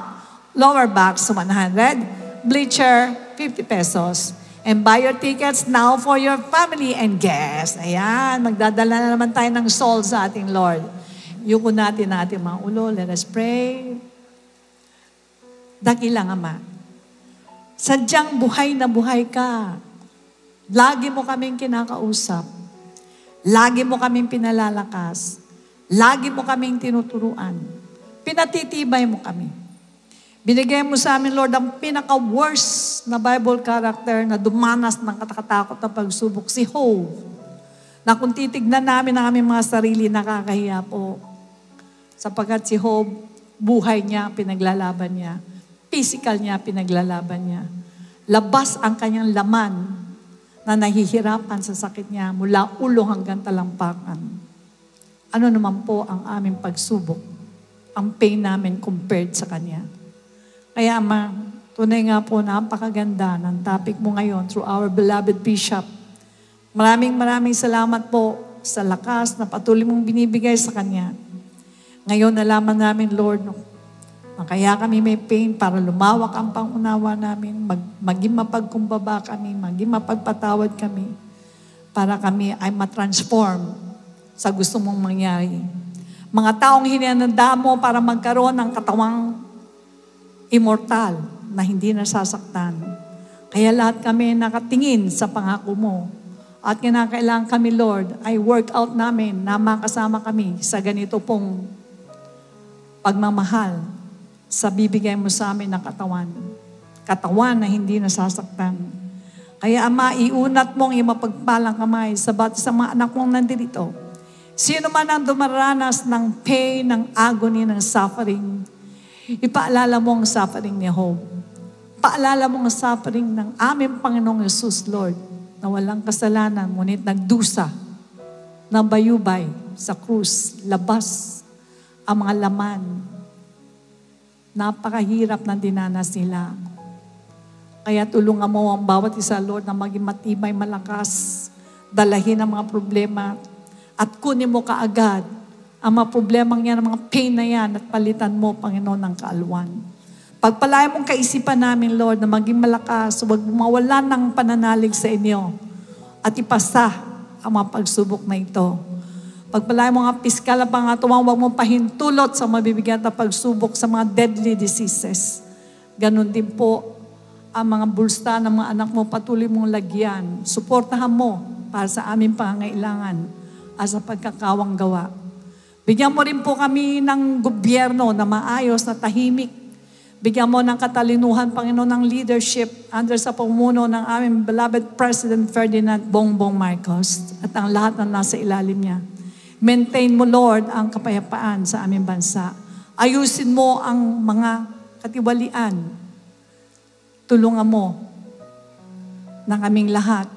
Lower box, 100. Bleacher, 50 pesos. And buy your tickets now for your family and guests. Ayan, magdadala na naman tayo ng soul sa ating Lord. Yuko natin mga ulo. Let us pray. Dakilang Ama, sadyang buhay na buhay ka. Lagi mo kaming kinakausap. Lagi mo kaming pinalalakas. Lagi mo kaming tinuturuan. Pinatitibay mo kami. Binigay mo sa amin, Lord, ang pinaka-worst na Bible character na dumanas ng katakatakot na pagsubok, si Job. Na kung titignan namin ang aming mga sarili, nakakahiya po. Sapagkat si Job, buhay niya, pinaglalaban niya. Physical niya, pinaglalaban niya. Labas ang kanyang laman na nahihirapan sa sakit niya mula ulo hanggang talampakan. Ano naman po ang aming pagsubok? Ang pain namin compared sa kanya. Kaya Ama, tunay nga po napakaganda ng topic mo ngayon through our beloved Bishop. Maraming salamat po sa lakas na patuloy mong binibigay sa kanya. Ngayon nalaman namin, Lord, na kaya kami may pain para lumawak ang pangunawa namin, maging mapagkumbaba kami, maging mapagpatawad kami, para kami ay matransform sa gusto mong mangyari. Mga taong hinihanda mo para magkaroon ng katawang immortal na hindi nasasaktan. Kaya lahat kami nakatingin sa pangako mo. At kinakailangan kami, Lord, ay work out namin na makasama kami sa ganito pong pagmamahal sa bibigay mo sa amin na katawan. Katawan na hindi nasasaktan. Kaya Ama, iunat mong imapagpalang kamay sa mga anak mong nandito. Sino man ang dumaranas ng pain, ng agony, ng suffering, ipaalala mo ang suffering ni Job. Paalala mo ang suffering ng aming Panginoong Jesus, Lord, na walang kasalanan, ngunit nagdusa, na bayubay sa krus, labas ang mga laman. Napakahirap na dinanas nila. Kaya tulungan mo ang bawat isa, Lord, na maging matibay, malakas, dalahin ang mga problema, at kunin mo kaagad ang mga problemang yan, ang mga pain na yan, at palitan mo, Panginoon, ng kaalwan. Pagpalain mong kaisipan namin, Lord, na maging malakas, huwag mawalan ng pananalig sa inyo, at ipasa ang mga pagsubok na ito. Pagpalain mo nga piskal at pangatuwang, huwag mong pahintulot sa mabibigyan na pagsubok sa mga deadly diseases. Ganon din po ang mga bulsta ng mga anak mo, patuloy mong lagyan. Suportahan mo para sa aming pangangailangan at sa pagkakawang gawa. Bigyan mo rin po kami ng gobyerno na maayos, na tahimik. Bigyan mo ng katalinuhan, Panginoon, ng leadership under sa pamumuno ng aming beloved President Ferdinand Bongbong Marcos at ang lahat na nasa ilalim niya. Maintain mo, Lord, ang kapayapaan sa aming bansa. Ayusin mo ang mga katiwalian. Tulungan mo na kaming lahat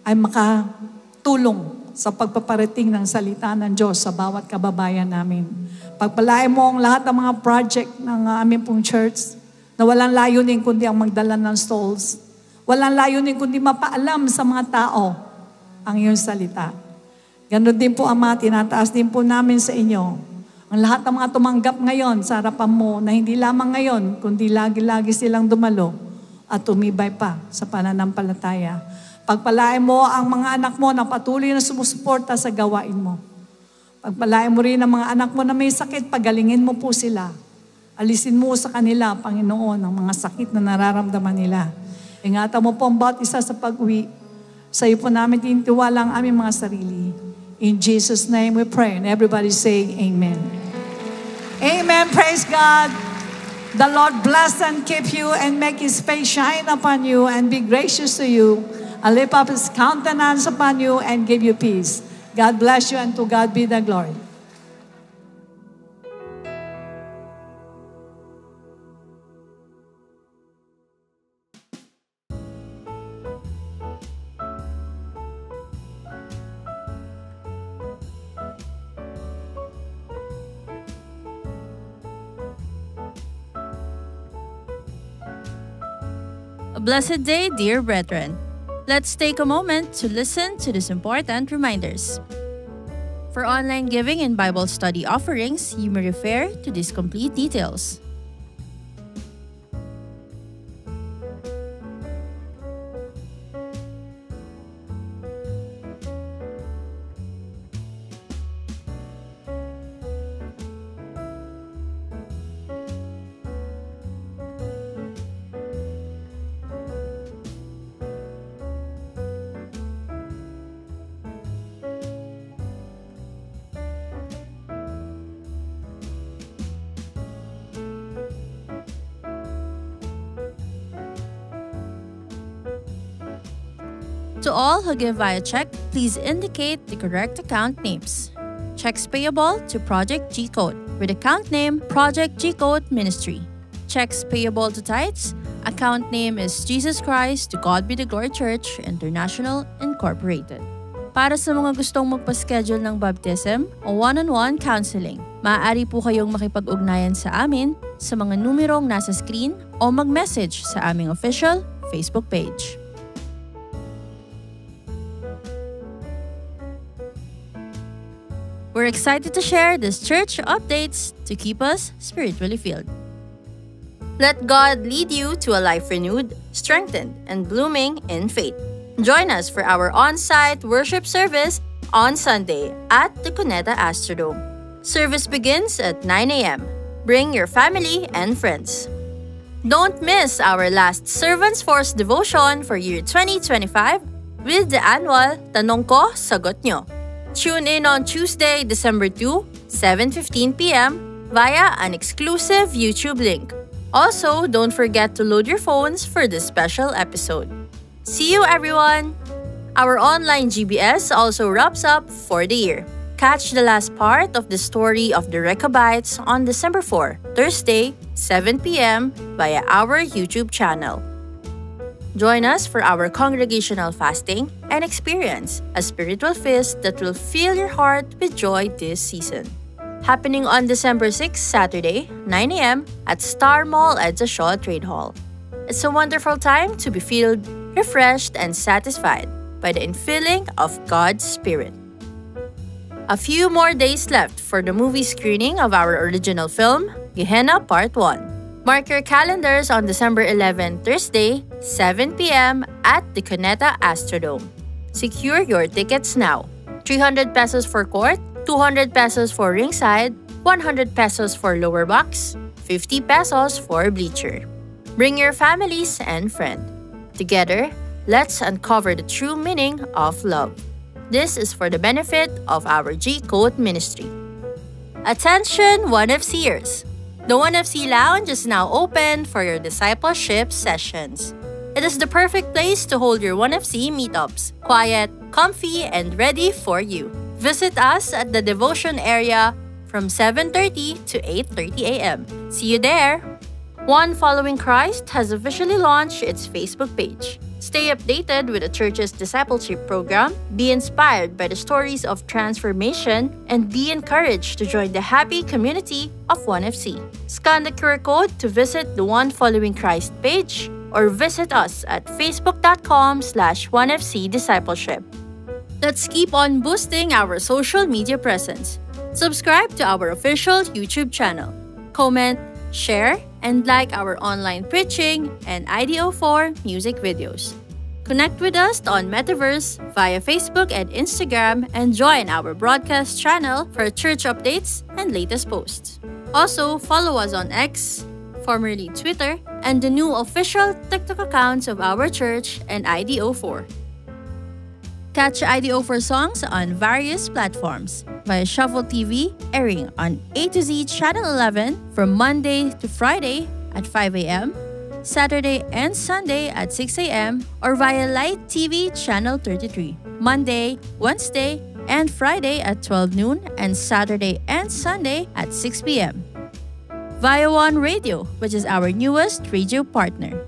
ay makatulong sa pagpaparating ng salita ng Diyos sa bawat kababayan namin. Pagpalain mo ang lahat ng mga project ng aming pong church na walang layunin kundi ang magdala ng souls. Walang layunin kundi mapaalam sa mga tao ang iyong salita. Ganon din po, Ama, tinataas din po namin sa inyo ang lahat ng mga tumanggap ngayon sa harapan mo na hindi lamang ngayon kundi lagi-lagi silang dumalo at tumibay pa sa pananampalataya. Pagpalain mo ang mga anak mo na patuloy na sumusuporta sa gawain mo. Pagpalain mo rin ang mga anak mo na may sakit, pagalingin mo po sila. Alisin mo sa kanila, Panginoon, ang mga sakit na nararamdaman nila. Ingatan mo po ang bawat isa sa pag-uwi. Sa iyo po namin tinitiwala ang aming mga sarili. In Jesus' name we pray. And everybody say Amen. Amen. Praise God. The Lord bless and keep you and make His face shine upon you and be gracious to you. And lift up His countenance upon you and give you peace. God bless you and to God be the glory. A blessed day, dear brethren. Let's take a moment to listen to these important reminders. For online giving and Bible study offerings, you may refer to these complete details. To all who give via check, please indicate the correct account names. Checks payable to Project G Code with account name Project G Code Ministry. Checks payable to tithes, account name is Jesus Christ to God Be the Glory Church International Incorporated. Para sa mga gustong magpa-schedule ng baptism o one-on-one counseling, maaari po kayong makipag-ugnayan sa amin sa mga numerong nasa screen o mag-message sa aming official Facebook page. We're excited to share these church updates to keep us spiritually filled. Let God lead you to a life renewed, strengthened, and blooming in faith. Join us for our on-site worship service on Sunday at the Cuneta Astrodome. Service begins at 9 a.m. Bring your family and friends. Don't miss our last Servants Force devotion for year 2025 with the annual Tanong Ko, Sagot Nyo. Tune in on Tuesday, December 2, 7:15 p.m. via an exclusive YouTube link. Also, don't forget to load your phones for this special episode. See you, everyone! Our online GBS also wraps up for the year. Catch the last part of the story of the Rechabites on December 4, Thursday, 7 p.m. via our YouTube channel. Join us for our congregational fasting and experience a spiritual feast that will fill your heart with joy this season. Happening on December 6, Saturday, 9 a.m. at Star Mall at the Shaw Trade Hall. It's a wonderful time to be filled, refreshed, and satisfied by the infilling of God's Spirit. A few more days left for the movie screening of our original film, Gehenna Part 1. Mark your calendars on December 11, Thursday, 7 p.m. at the Cuneta Astrodome. Secure your tickets now. 300 pesos for court, 200 pesos for ringside, 100 pesos for lower box, 50 pesos for bleacher. Bring your families and friends. Together, let's uncover the true meaning of love. This is for the benefit of our G Code ministry. Attention, 1FCers! The 1FC Lounge is now open for your discipleship sessions. It is the perfect place to hold your 1FC meetups, quiet, comfy, and ready for you. Visit us at the devotion area from 7:30 to 8:30 a.m. See you there! One Following Christ has officially launched its Facebook page. Stay updated with the church's discipleship program, be inspired by the stories of transformation, and be encouraged to join the happy community of 1FC. Scan the QR code to visit the One Following Christ page or visit us at facebook.com/1FC Discipleship. Let's keep on boosting our social media presence. Subscribe to our official YouTube channel. Comment, share, and like our online preaching and IDO4 music videos. Connect with us on Metaverse via Facebook and Instagram and join our broadcast channel for church updates and latest posts. Also, follow us on X, formerly Twitter, and the new official TikTok accounts of our church and IDO4. Catch IDO4 songs on various platforms via Shuffle TV, airing on A to Z Channel 11 from Monday to Friday at 5 a.m., Saturday and Sunday at 6 a.m., or via Light TV Channel 33, Monday, Wednesday, and Friday at 12 noon, and Saturday and Sunday at 6 p.m. Via One Radio, which is our newest radio partner,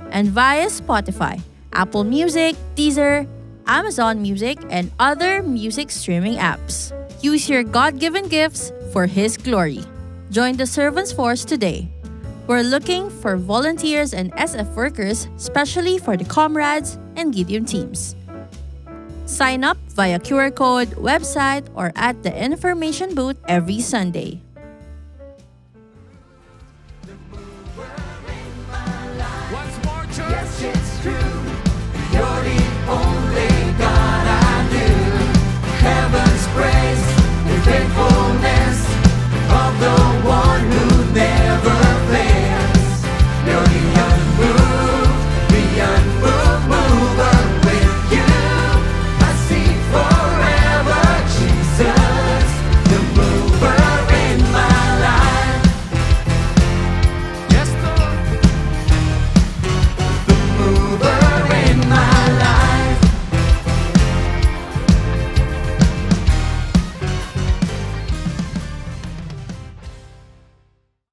and via Spotify, Apple Music, Deezer, Amazon Music, and other music streaming apps. Use your God-given gifts for His glory. Join the Servants Force today. We're looking for volunteers and SF workers, especially for the Comrades and Gideon teams. Sign up via QR code, website, or at the information booth every Sunday.